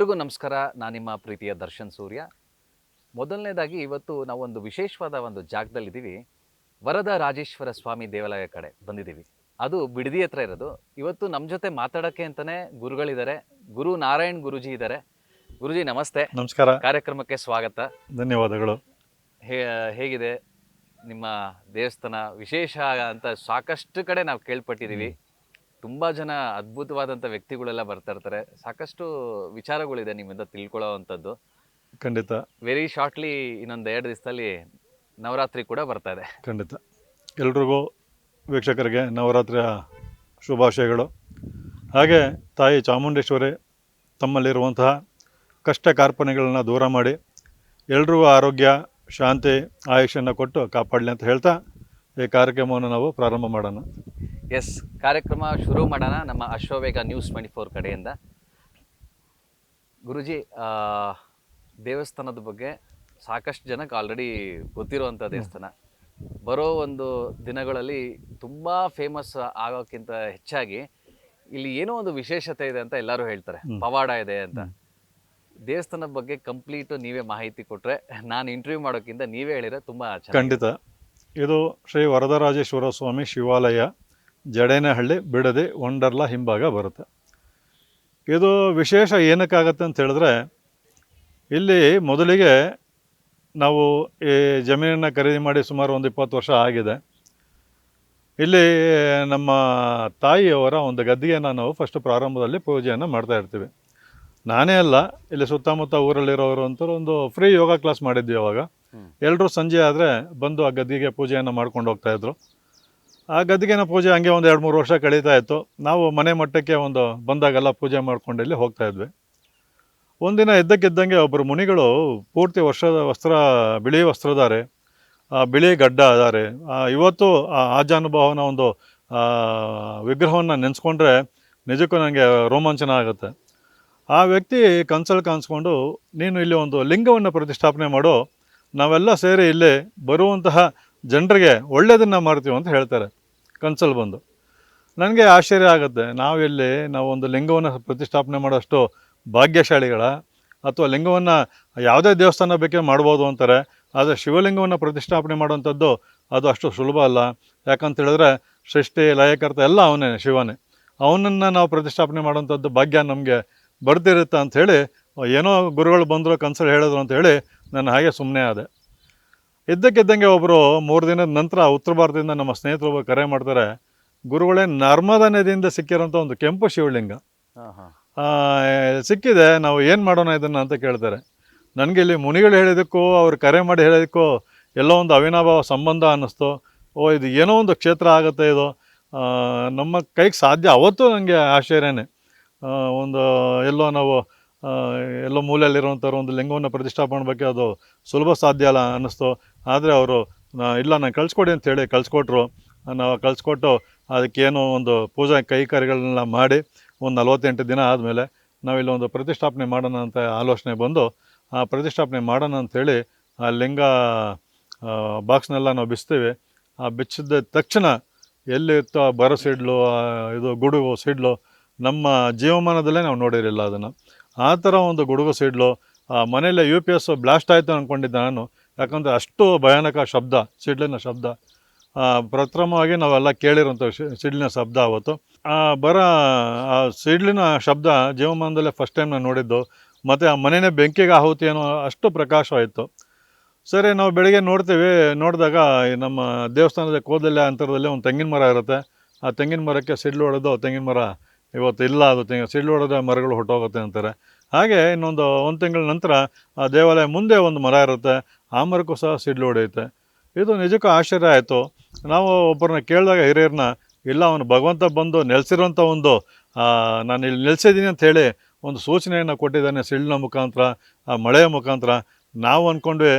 ಎಲ್ರಿಗೂ ನಮಸ್ಕಾರ. ನಾನು ನಿಮ್ಮ ಪ್ರೀತಿಯ ದರ್ಶನ್ ಸೂರ್ಯ. ಮೊದಲನೇದಾಗಿ ಇವತ್ತು ನಾವೊಂದು ವಿಶೇಷವಾದ ಒಂದು ಜಾಗದಲ್ಲಿದ್ದೀವಿ. ವರದ ರಾಜೇಶ್ವರ ಸ್ವಾಮಿ ದೇವಾಲಯ ಕಡೆ ಬಂದಿದ್ದೀವಿ. ಅದು ಬಿಡದಿ ಹತ್ರ ಇರೋದು. ಇವತ್ತು ನಮ್ಮ ಜೊತೆ ಮಾತಾಡೋಕ್ಕೆ ಅಂತಲೇ ಗುರುಗಳಿದ್ದಾರೆ. ಗುರು ನಾರಾಯಣ್ ಗುರುಜಿ ಇದ್ದಾರೆ. ಗುರುಜಿ ನಮಸ್ತೆ. ನಮಸ್ಕಾರ. ಕಾರ್ಯಕ್ರಮಕ್ಕೆ ಸ್ವಾಗತ. ಧನ್ಯವಾದಗಳು. ಹೇಗಿದೆ ನಿಮ್ಮ ದೇವಸ್ಥಾನ? ವಿಶೇಷ ಅಂತ ಸಾಕಷ್ಟು ಕಡೆ ನಾವು ಕೇಳ್ಪಟ್ಟಿದ್ದೀವಿ. ತುಂಬ ಜನ ಅದ್ಭುತವಾದಂಥ ವ್ಯಕ್ತಿಗಳೆಲ್ಲ ಬರ್ತಾ ಇರ್ತಾರೆ. ಸಾಕಷ್ಟು ವಿಚಾರಗಳಿದೆ ನಿಮ್ಮಿಂದ ತಿಳ್ಕೊಳ್ಳೋ ಅಂಥದ್ದು. ಖಂಡಿತ. ವೆರಿ ಶಾರ್ಟ್ಲಿ ಇನ್ನೊಂದು 2 ದಿವಸದಲ್ಲಿ ನವರಾತ್ರಿ ಕೂಡ ಬರ್ತಾ ಇದೆ. ಖಂಡಿತ. ಎಲ್ರಿಗೂ ವೀಕ್ಷಕರಿಗೆ ನವರಾತ್ರಿಯ ಶುಭಾಶಯಗಳು. ಹಾಗೆ ತಾಯಿ ಚಾಮುಂಡೇಶ್ವರಿ ತಮ್ಮಲ್ಲಿರುವಂತಹ ಕಷ್ಟ ಕಾರ್ಪಣ್ಯಗಳನ್ನು ದೂರ ಮಾಡಿ ಎಲ್ರಿಗೂ ಆರೋಗ್ಯ, ಶಾಂತಿ, ಆಯುಷ್ಯನ್ನು ಕೊಟ್ಟು ಕಾಪಾಡಲಿ ಅಂತ ಹೇಳ್ತಾ ಈ ಕಾರ್ಯಕ್ರಮವನ್ನು ನಾವು ಪ್ರಾರಂಭ ಮಾಡೋಣ. ಎಸ್, ಕಾರ್ಯಕ್ರಮ ಶುರು ಮಾಡೋಣ ನಮ್ಮ ಅಶ್ವವೇಗ ನ್ಯೂಸ್ 24 ಕಡೆಯಿಂದ. ಗುರುಜಿ, ದೇವಸ್ಥಾನದ ಬಗ್ಗೆ ಸಾಕಷ್ಟು ಜನಕ್ಕೆ ಆಲ್ರೆಡಿ ಗೊತ್ತಿರುವಂಥ ದೇವಸ್ಥಾನ. ಬರೋ ಒಂದು ದಿನಗಳಲ್ಲಿ ತುಂಬ ಫೇಮಸ್ ಆಗೋಕ್ಕಿಂತ ಹೆಚ್ಚಾಗಿ ಇಲ್ಲಿ ಏನೋ ಒಂದು ವಿಶೇಷತೆ ಇದೆ ಅಂತ ಎಲ್ಲರೂ ಹೇಳ್ತಾರೆ. ಪವಾಡ ಇದೆ ಅಂತ. ದೇವಸ್ಥಾನದ ಬಗ್ಗೆ ಕಂಪ್ಲೀಟು ನೀವೇ ಮಾಹಿತಿ ಕೊಟ್ಟರೆ, ನಾನು ಇಂಟರ್ವ್ಯೂ ಮಾಡೋಕ್ಕಿಂತ ನೀವೇ ಹೇಳಿದ್ರೆ ತುಂಬ ಚೆನ್ನಾಗಿ. ಖಂಡಿತ. ಇದು ಶ್ರೀ ವರದರಾಜೇಶ್ವರ ಸ್ವಾಮಿ ಶಿವಾಲಯ, ಜಡೇನಹಳ್ಳಿ, ಬಿಡದಿ, ವಂಡರ್ಲಾ ಹಿಂಭಾಗ ಬರುತ್ತೆ. ಇದು ವಿಶೇಷ ಏನಕ್ಕಾಗತ್ತೆ ಅಂತ ಹೇಳಿದ್ರೆ, ಇಲ್ಲಿ ಮೊದಲಿಗೆ ನಾವು ಈ ಜಮೀನನ್ನು ಖರೀದಿ ಮಾಡಿ ಸುಮಾರು ಒಂದು 20 ವರ್ಷ ಆಗಿದೆ. ಇಲ್ಲಿ ನಮ್ಮ ತಾಯಿಯವರ ಒಂದು ಗದ್ದಿಗೆಯನ್ನು ನಾವು ಫಸ್ಟ್ ಪ್ರಾರಂಭದಲ್ಲಿ ಪೂಜೆಯನ್ನು ಮಾಡ್ತಾ ಇರ್ತೀವಿ. ನಾನೇ ಅಲ್ಲ, ಇಲ್ಲಿ ಸುತ್ತಮುತ್ತ ಊರಲ್ಲಿರೋರು ಅಂತೂ ಒಂದು ಫ್ರೀ ಯೋಗ ಕ್ಲಾಸ್ ಮಾಡಿದ್ವಿ. ಅವಾಗ ಎಲ್ಲರೂ ಸಂಜೆ ಆದರೆ ಬಂದು ಆ ಗದ್ದಿಗೆ ಪೂಜೆಯನ್ನು ಮಾಡ್ಕೊಂಡು ಹೋಗ್ತಾಯಿದ್ರು. ಆ ಗದ್ದಿಗೆನ ಪೂಜೆ ಹಂಗೆ ಒಂದು 2-3 ವರ್ಷ ಕಳೀತಾ ಇತ್ತು. ನಾವು ಮನೆ ಮಟ್ಟಕ್ಕೆ ಒಂದು ಬಂದಾಗೆಲ್ಲ ಪೂಜೆ ಮಾಡ್ಕೊಂಡು ಇಲ್ಲಿ ಹೋಗ್ತಾಯಿದ್ವಿ. ಒಂದಿನ ಇದ್ದಕ್ಕಿದ್ದಂಗೆ ಒಬ್ಬರು ಮುನಿಗಳು ಪೂರ್ತಿ ವಸ್ತ್ರ ಬಿಳಿ ವಸ್ತ್ರಧಾರೆ, ಬಿಳಿ ಗಡ್ಡ ಅದಾರೆ. ಇವತ್ತು ಆ ಆಜಾನುಭಾವನ ಒಂದು ವಿಗ್ರಹವನ್ನು ನೆನೆಸ್ಕೊಂಡ್ರೆ ನಿಜಕ್ಕೂ ನನಗೆ ರೋಮಾಂಚನ ಆಗುತ್ತೆ. ಆ ವ್ಯಕ್ತಿ ಕನ್ಸಲ್ಲಿ ಕಾಣಿಸ್ಕೊಂಡು, ನೀನು ಇಲ್ಲಿ ಒಂದು ಲಿಂಗವನ್ನು ಪ್ರತಿಷ್ಠಾಪನೆ ಮಾಡು, ನಾವೆಲ್ಲ ಸೇರಿ ಇಲ್ಲಿ ಬರುವಂತಹ ಜನರಿಗೆ ಒಳ್ಳೆಯದನ್ನು ಮಾಡ್ತೀವಿ ಅಂತ ಹೇಳ್ತಾರೆ ಕನ್ಸಲ್ಲಿ ಬಂದು. ನನಗೆ ಆಶ್ಚರ್ಯ ಆಗುತ್ತೆ. ನಾವು ಒಂದು ಲಿಂಗವನ್ನು ಪ್ರತಿಷ್ಠಾಪನೆ ಮಾಡೋಷ್ಟು ಭಾಗ್ಯಶಾಲಿಗಳ, ಅಥವಾ ಲಿಂಗವನ್ನು ಯಾವುದೇ ದೇವಸ್ಥಾನ ಬೇಕೇ ಮಾಡ್ಬೋದು ಅಂತಾರೆ. ಆದರೆ ಶಿವಲಿಂಗವನ್ನು ಪ್ರತಿಷ್ಠಾಪನೆ ಮಾಡುವಂಥದ್ದು ಅದು ಅಷ್ಟು ಸುಲಭ ಅಲ್ಲ. ಯಾಕಂತ ಹೇಳಿದ್ರೆ ಸೃಷ್ಟಿ ಲಯಕರ್ತ ಎಲ್ಲ ಅವನೇ, ಶಿವನೇ. ಅವನನ್ನು ನಾವು ಪ್ರತಿಷ್ಠಾಪನೆ ಮಾಡುವಂಥದ್ದು ಭಾಗ್ಯ ನಮಗೆ ಬರ್ತಿರುತ್ತೆ ಅಂಥೇಳಿ, ಏನೋ ಗುರುಗಳು ಬಂದರು ಕನ್ಸಲ್ಲಿ ಹೇಳಿದ್ರು ಅಂಥೇಳಿ ನಾನು ಹಾಗೆ ಸುಮ್ಮನೆ ಆದೆ. ಇದ್ದಕ್ಕಿದ್ದಂಗೆ ಒಬ್ಬರು 3 ದಿನದ ನಂತರ ಉತ್ತರ ಭಾರತದಿಂದ ನಮ್ಮ ಸ್ನೇಹಿತರು ಕರೆ ಮಾಡ್ತಾರೆ. ಗುರುಗಳೇ, ನರ್ಮದಾ ನದಿಯಿಂದ ಸಿಕ್ಕಿರೋಂಥ ಒಂದು ಕೆಂಪು ಶಿವಲಿಂಗ ಸಿಕ್ಕಿದೆ, ನಾವು ಏನು ಮಾಡೋಣ ಇದನ್ನು ಅಂತ ಕೇಳ್ತಾರೆ. ನನಗೆ ಇಲ್ಲಿ ಮುನಿಗಳು ಹೇಳಿದ್ದಕ್ಕೂ ಅವ್ರು ಕರೆ ಮಾಡಿ ಹೇಳಿದ್ದಕ್ಕೂ ಎಲ್ಲೋ ಒಂದು ಅವಿನಾಭಾವ ಸಂಬಂಧ ಅನ್ನಿಸ್ತು. ಇದು ಏನೋ ಒಂದು ಕ್ಷೇತ್ರ ಆಗುತ್ತೆ, ಇದು ನಮ್ಮ ಕೈಗೆ ಸಾಧ್ಯ. ಅವತ್ತು ನನಗೆ ಆಶ್ಚರ್ಯನೇ. ಒಂದು ಎಲ್ಲೋ ಮೂಲೆಯಲ್ಲಿರುವಂಥವ್ರು ಒಂದು ಲಿಂಗವನ್ನು ಪ್ರತಿಷ್ಠಾಪನೆ ಬಗ್ಗೆ ಅದು ಸುಲಭ ಸಾಧ್ಯ ಅಲ್ಲ ಅನ್ನಿಸ್ತು. ಆದರೆ ಅವರು ಇಲ್ಲ, ನಾನು ಕಳಿಸ್ಕೊಡಿ ಅಂತೇಳಿ ಕಳಿಸ್ಕೊಟ್ರು. ನಾವು ಕಳಿಸ್ಕೊಟ್ಟು ಅದಕ್ಕೇನೋ ಒಂದು ಪೂಜಾ ಕೈಕಾರ್ಯಗಳನ್ನೆಲ್ಲ ಮಾಡಿ ಒಂದು 48 ದಿನ ಆದಮೇಲೆ ನಾವಿಲ್ಲಿ ಒಂದು ಪ್ರತಿಷ್ಠಾಪನೆ ಮಾಡೋಣ ಅಂತ ಆಲೋಚನೆ ಬಂದು, ಆ ಪ್ರತಿಷ್ಠಾಪನೆ ಮಾಡೋಣ ಅಂಥೇಳಿ ಆ ಲಿಂಗ ಬಾಕ್ಸ್ನೆಲ್ಲ ನಾವು ಬಿಚ್ತೀವಿ. ಆ ಬಿಚ್ಚಿದ ತಕ್ಷಣ ಎಲ್ಲಿತ್ತು ಆ ಬರೋ ಸಿಡ್ಲು, ಇದು ಗುಡುಗು ಸಿಡ್ಲು, ನಮ್ಮ ಜೀವಮಾನದಲ್ಲೇ ನಾವು ನೋಡಿರಲಿಲ್ಲ ಅದನ್ನು. ಆ ಥರ ಒಂದು ಗುಡುಗು ಸಿಡ್ಲು. ಮನೆಯಲ್ಲೇ UPS ಬ್ಲಾಸ್ಟ್ ಆಯಿತು ಅಂದ್ಕೊಂಡಿದ್ದೆ ನಾನು. ಯಾಕಂದರೆ ಅಷ್ಟು ಭಯಾನಕ ಶಬ್ದ, ಸಿಡ್ಲಿನ ಶಬ್ದ. ಪ್ರಥಮವಾಗಿ ನಾವೆಲ್ಲ ಕೇಳಿರೋಂಥ ಸಿಡ್ಲಿನ ಶಬ್ದ ಆವತ್ತು. ಆ ಸಿಡ್ಲಿನ ಶಬ್ದ ಜೀವಮಾನದಲ್ಲೇ ಫಸ್ಟ್ ಟೈಮ್ ನಾನು ನೋಡಿದ್ದು. ಮತ್ತು ಆ ಮನೆಯೇ ಬೆಂಕಿಗೆ ಆಹುತಿ ಅನ್ನೋ ಅಷ್ಟು ಪ್ರಕಾಶವಾಯಿತು. ಸರಿ, ನಾವು ಬೆಳಗ್ಗೆ ನೋಡಿದಾಗ ನಮ್ಮ ದೇವಸ್ಥಾನದ ಕೋದಲೆ ಅಂತರದಲ್ಲಿ ಒಂದು ತೆಂಗಿನ ಮರ ಇರುತ್ತೆ. ಆ ತೆಂಗಿನ ಮರಕ್ಕೆ ಸಿಡ್ಲು ಹೊಡೆದು ತೆಂಗಿನ ಮರ ಇವತ್ತು ಇಲ್ಲ, ಅದು ಸಿಡ್ಲು ಹೊಡೆದ ಮರಗಳು ಹೊಟ್ಟೋಗುತ್ತೆ ಅಂತಾರೆ. ಹಾಗೆ ಒಂದು ತಿಂಗಳ ನಂತರ ಆ ದೇವಾಲಯ ಮುಂದೆ ಒಂದು ಮರ ಇರುತ್ತೆ, ಆ ಮರಕ್ಕೂ ಸಹ ಸಿಡ್ಲು ಹೊಡೆಯುತ್ತೆ. ಇದು ನಿಜಕ್ಕೂ ಆಶ್ಚರ್ಯ ಆಯಿತು. ನಾವು ಒಬ್ಬರನ್ನ ಕೇಳಿದಾಗ ಹಿರಿಯರನ್ನ, ಇಲ್ಲ ಅವನು ಭಗವಂತ ಬಂದು ನೆಲೆಸಿರೋಂಥ ಒಂದು ನಾನು ಇಲ್ಲಿ ನೆಲೆಸಿದ್ದೀನಿ ಅಂಥೇಳಿ ಒಂದು ಸೂಚನೆಯನ್ನು ಕೊಟ್ಟಿದ್ದಾನೆ ಸಿಡ್ಲಿನ ಮುಖಾಂತರ, ಆ ಮಳೆಯ ಮುಖಾಂತರ. ನಾವು ಅಂದ್ಕೊಂಡ್ವಿ,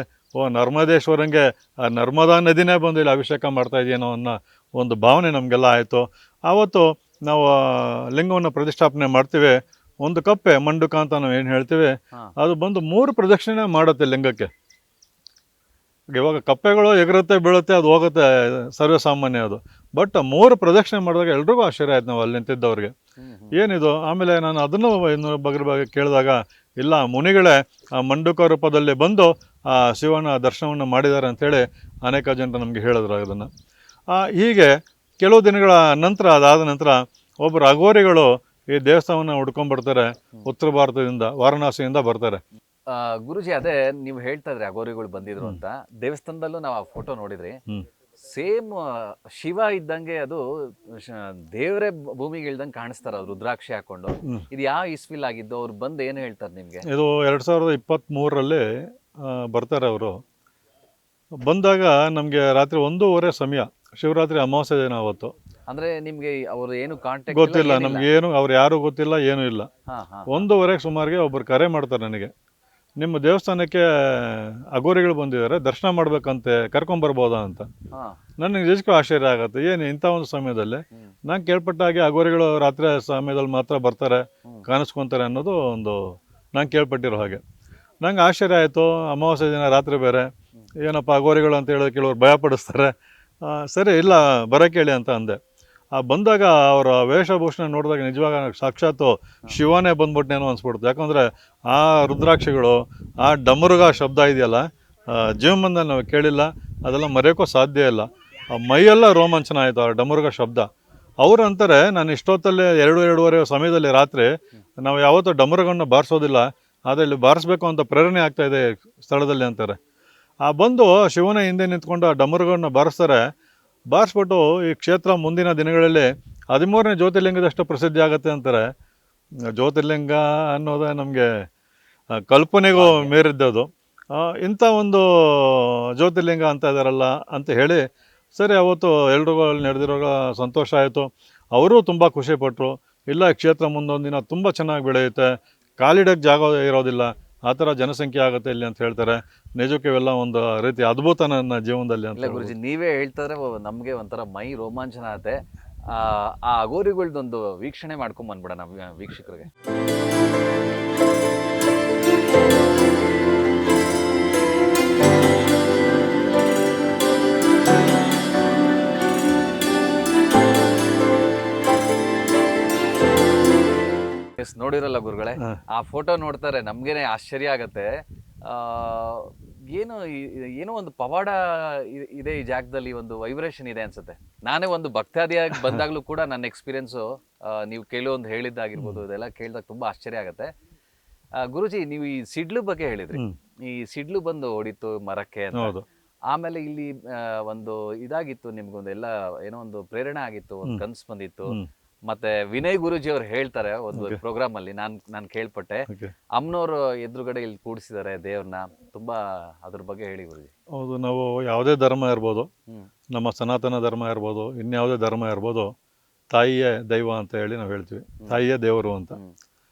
ನರ್ಮದೇಶ್ವರಂಗೆ ಆ ನರ್ಮದಾ ನದಿನೇ ಬಂದು ಇಲ್ಲಿ ಅಭಿಷೇಕ ಮಾಡ್ತಾಯಿದ್ದೀನೋ ಅನ್ನೋ ಒಂದು ಭಾವನೆ ನಮಗೆಲ್ಲ ಆಯಿತು. ಆವತ್ತು ನಾವು ಲಿಂಗವನ್ನು ಪ್ರತಿಷ್ಠಾಪನೆ ಮಾಡ್ತೀವಿ. ಒಂದು ಕಪ್ಪೆ ಮಂಡುಕ ಅಂತ ನಾವು ಏನು ಹೇಳ್ತೀವಿ, ಅದು ಬಂದು 3 ಪ್ರದಕ್ಷಿಣೆ ಮಾಡುತ್ತೆ ಲಿಂಗಕ್ಕೆ. ಇವಾಗ ಕಪ್ಪೆಗಳು ಎಗರುತ್ತೆ, ಬೀಳುತ್ತೆ, ಅದು ಹೋಗುತ್ತೆ, ಸರ್ವೇ ಸಾಮಾನ್ಯ ಅದು. ಬಟ್ 3 ಪ್ರದಕ್ಷಿಣೆ ಮಾಡಿದಾಗ ಎಲ್ರಿಗೂ ಆಶ್ಚರ್ಯ ಆಯ್ತು ನಾವು ಅಲ್ಲಿ ನಿಂತಿದ್ದವ್ರಿಗೆ, ಏನಿದು. ಆಮೇಲೆ ನಾನು ಅದನ್ನು ಇನ್ನು ಬಗ್ಗೆ ಕೇಳಿದಾಗ, ಇಲ್ಲ ಮುನಿಗಳೇ ಆ ಮಂಡುಕ ರೂಪದಲ್ಲಿ ಬಂದು ಆ ಶಿವನ ದರ್ಶನವನ್ನು ಮಾಡಿದ್ದಾರೆ ಅಂಥೇಳಿ ಅನೇಕ ಜನರು ನಮಗೆ ಹೇಳಿದ್ರು ಅದನ್ನು. ಹೀಗೆ ಕೆಲವು ದಿನಗಳ ನಂತರ, ಅದಾದ ನಂತರ ಒಬ್ಬರು ಅಘೋರಿಗಳು ಈ ದೇವಸ್ಥಾನವನ್ನು ಹುಡ್ಕೊಂಡ್ಬರ್ತಾರೆ. ಉತ್ತರ ಭಾರತದಿಂದ, ವಾರಣಾಸಿಯಿಂದ ಬರ್ತಾರೆ. ಗುರುಜಿ, ಅದೇ ನೀವು ಹೇಳ್ತಾ ಇದ್ರಿ ಅಘೋರಿಗಳು ಬಂದಿದ್ರು ಅಂತ. ದೇವಸ್ಥಾನದಲ್ಲೂ ನಾವು ಆ ಫೋಟೋ ನೋಡಿದ್ರಿ. ಹ್ಮ್. ಸೇಮ್ ಶಿವ ಇದ್ದಂಗೆ ಅದು ದೇವರೇ ಭೂಮಿಗೆ ಇಳ್ದಂಗೆ ಕಾಣಿಸ್ತಾರ ಅವ್ರು ರುದ್ರಾಕ್ಷಿ ಹಾಕೊಂಡು. ಇದು ಯಾವ ಇಸ್ವಿಲ್ ಆಗಿದ್ದು? ಅವ್ರು ಬಂದು ಏನು ಹೇಳ್ತಾರೆ ನಿಮ್ಗೆ? ಇದು 2023ರಲ್ಲಿ ಬರ್ತಾರೆ ಅವರು. ಬಂದಾಗ ನಮಗೆ ರಾತ್ರಿ 1:30 ಸಮಯ, ಶಿವರಾತ್ರಿ ಅಮಾವಾಸ್ಯೆ ದಿನ ಅವತ್ತು. ಅಂದ್ರೆ ನಿಮ್ಗೆ ಅವ್ರು ಏನು ಕಾಂಟ್ಯಾಕ್ಟ್ ಗೊತ್ತಿಲ್ಲ ನಮ್ಗೆ, ಏನು ಅವ್ರು ಯಾರು ಗೊತ್ತಿಲ್ಲ, ಏನೂ ಇಲ್ಲ. 1:30 ಸುಮಾರಿಗೆ ಒಬ್ಬರು ಕರೆ ಮಾಡ್ತಾರೆ ನನಗೆ, ನಿಮ್ಮ ದೇವಸ್ಥಾನಕ್ಕೆ ಅಘೋರಿಗಳು ಬಂದಿದ್ದಾರೆ, ದರ್ಶನ ಮಾಡ್ಬೇಕಂತೆ, ಕರ್ಕೊಂಬರ್ಬೋದಾ ಅಂತ. ನನಗೆ ನಿಜಕ್ಕೂ ಆಶ್ಚರ್ಯ ಆಗುತ್ತೆ, ಏನು ಇಂಥ ಒಂದು ಸಮಯದಲ್ಲಿ. ನಾನು ಕೇಳ್ಪಟ್ಟ ಹಾಗೆ ಅಘೋರಿಗಳು ರಾತ್ರಿ ಸಮಯದಲ್ಲಿ ಮಾತ್ರ ಬರ್ತಾರೆ, ಕಾಣಿಸ್ಕೊತಾರೆ ಅನ್ನೋದು ಒಂದು ನಾನು ಕೇಳ್ಪಟ್ಟಿರೋ ಹಾಗೆ. ನಂಗೆ ಆಶ್ಚರ್ಯ ಆಯಿತು. ಅಮಾವಾಸ್ಯೆ ದಿನ ರಾತ್ರಿ ಬೇರೆ, ಏನಪ್ಪ ಅಘೋರಿಗಳು ಅಂತ ಹೇಳೋದು ಕೆಲವರು ಭಯಪಡಿಸ್ತಾರೆ. ಸರಿ, ಇಲ್ಲ ಬರೋಕ್ಕೆ ಹೇಳಿ ಅಂತ ಅಂದೆ. ಬಂದಾಗ ಅವರ ವೇಷಭೂಷಣ ನೋಡಿದಾಗ ನಿಜವಾಗ ಸಾಕ್ಷಾತ್ತು ಶಿವನೇ ಬಂದ್ಬಿಟ್ನೇನೋ ಅನ್ಸ್ಬಿಡ್ತು. ಯಾಕಂದರೆ ಆ ರುದ್ರಾಕ್ಷಿಗಳು, ಆ ಡಮರುಗ ಶಬ್ದ ಇದೆಯಲ್ಲ, ಜೀವಮಾನದಲ್ಲಿ ನಾವು ಕೇಳಿಲ್ಲ, ಅದೆಲ್ಲ ಮರೆಯೋಕ್ಕೂ ಸಾಧ್ಯ ಇಲ್ಲ. ಆ ಮೈಯೆಲ್ಲ ರೋಮಾಂಚನ ಆಯಿತು ಆ ಡಮರುಗ ಶಬ್ದ. ಅವರು ಅಂತಾರೆ, ನಾನು ಇಷ್ಟೊತ್ತಲ್ಲೇ 2-2:30 ಸಮಯದಲ್ಲಿ ರಾತ್ರಿ ನಾವು ಯಾವತ್ತೂ ಡಮರುಗನ್ನು ಬಾರಿಸೋದಿಲ್ಲ, ಆದರೆ ಇಲ್ಲಿ ಬಾರಿಸ್ಬೇಕು ಅಂತ ಪ್ರೇರಣೆ ಆಗ್ತಾಯಿದೆ ಸ್ಥಳದಲ್ಲಿ ಅಂತಾರೆ. ಬಂದು ಶಿವನ ಹಿಂದೆ ನಿಂತ್ಕೊಂಡು ಆ ಡಮರುಗನ್ನು ಬಾರಿಸ್ತಾರೆ. ಬಾರಿಸ್ಬಿಟ್ಟು ಈ ಕ್ಷೇತ್ರ ಮುಂದಿನ ದಿನಗಳಲ್ಲಿ 13ನೇ ಜ್ಯೋತಿರ್ಲಿಂಗದಷ್ಟು ಪ್ರಸಿದ್ಧಿ ಆಗುತ್ತೆ ಅಂತಾರೆ. ಜ್ಯೋತಿರ್ಲಿಂಗ ಅನ್ನೋದೇ ನಮಗೆ ಕಲ್ಪನೆಗೂ ಮೀರಿದ್ದದು. ಇಂಥ ಒಂದು ಜ್ಯೋತಿರ್ಲಿಂಗ ಅಂತ ಇದ್ದಾರಲ್ಲ ಅಂತ ಹೇಳಿ, ಸರಿ ಅವತ್ತು ಎಲ್ರಿಗೂ ಅಲ್ಲಿ ನಡೆದಿರೋ ಸಂತೋಷ ಆಯಿತು. ಅವರೂ ತುಂಬ ಖುಷಿಪಟ್ಟರು. ಇಲ್ಲ, ಕ್ಷೇತ್ರ ಮುಂದೊಂದು ದಿನ ತುಂಬ ಚೆನ್ನಾಗಿ ಬೆಳೆಯುತ್ತೆ, ಕಾಲಿಡಕ್ಕೆ ಜಾಗ ಇರೋದಿಲ್ಲ, ಆ ಥರ ಜನಸಂಖ್ಯೆ ಆಗುತ್ತೆ ಇಲ್ಲಿ ಅಂತ ಹೇಳ್ತಾರೆ. ನಿಜಕ್ಕೆ ಇವೆಲ್ಲ ಒಂದು ರೀತಿ ಅದ್ಭುತ ನನ್ನ ಜೀವನದಲ್ಲಿ ಅಂತ. ಇಲ್ಲ ಗುರುಜಿ, ನೀವೇ ಹೇಳ್ತಾರೆ ನಮಗೆ ಒಂಥರ ಮೈ ರೋಮಾಂಚನ ಆಗುತ್ತೆ. ಆ ಅಘೋರಿಗಳ್ದೊಂದು ವೀಕ್ಷಣೆ ಮಾಡ್ಕೊಂಡ್ ಬಂದ್ಬಿಡೋಣ ವೀಕ್ಷಕರಿಗೆ. ನೋಡಿರಲ್ಲ ಗುರುಗಳೇ, ಆ ಫೋಟೋ ನೋಡ್ತಾರೆ ನಮ್ಗೇನೆ ಆಶ್ಚರ್ಯ ಆಗತ್ತೆ. ಏನೋ ಒಂದು ಪವಾಡ ಇದೆ ಈ ಜಾಗದಲ್ಲಿ, ಒಂದು ವೈಬ್ರೇಷನ್ ಇದೆ ಅನ್ಸುತ್ತೆ. ನಾನೇ ಒಂದು ಭಕ್ತಾದಿಯಾಗಿ ಬಂದಾಗ್ಲೂ ಕೂಡ ನನ್ನ ಎಕ್ಸ್ಪೀರಿಯನ್ಸು ನೀವು ಕೆಲವೊಂದು ಹೇಳಿದ್ದಾಗಿರ್ಬೋದು, ಇದೆಲ್ಲ ಕೇಳಿದಾಗ ತುಂಬಾ ಆಶ್ಚರ್ಯ ಆಗತ್ತೆ. ಗುರುಜಿ, ನೀವು ಈ ಸಿಡ್ಲು ಬಗ್ಗೆ ಹೇಳಿದ್ರಿ. ಈ ಸಿಡ್ಲು ಬಂದು ಹೊಡಿತು ಮರಕ್ಕೆ ಅಂತ. ಆಮೇಲೆ ಇಲ್ಲಿ ಒಂದು ಇದಾಗಿತ್ತು, ನಿಮ್ಗೊಂದೆಲ್ಲ ಏನೋ ಒಂದು ಪ್ರೇರಣೆ ಆಗಿತ್ತು, ಒಂದು ಕನ್ಸು ಬಂದಿತ್ತು. ಮತ್ತೆ ವಿನಯ್ ಗುರುಜಿ ಅವ್ರು ಹೇಳ್ತಾರೆ ಒಂದು ಪ್ರೋಗ್ರಾಮ್ ಅಲ್ಲಿ, ನಾನು ಕೇಳ್ಪಟ್ಟೆ, ಅಮ್ಮನವ್ರು ಎದುರುಗಡೆ ಇಲ್ಲಿ ಕೂಡಿಸಿದ್ದಾರೆ ದೇವ್ರನ್ನ. ತುಂಬಾ ಅದ್ರ ಬಗ್ಗೆ ಹೇಳಿ ಗುರುಜಿ. ಹೌದು, ನಾವು ಯಾವುದೇ ಧರ್ಮ ಇರ್ಬೋದು, ನಮ್ಮ ಸನಾತನ ಧರ್ಮ ಇರ್ಬೋದು, ಇನ್ಯಾವುದೇ ಧರ್ಮ ಇರ್ಬೋದು, ತಾಯಿಯೇ ದೈವ ಅಂತ ಹೇಳಿ ನಾವು ಹೇಳ್ತೀವಿ, ತಾಯಿಯೇ ದೇವರು ಅಂತ.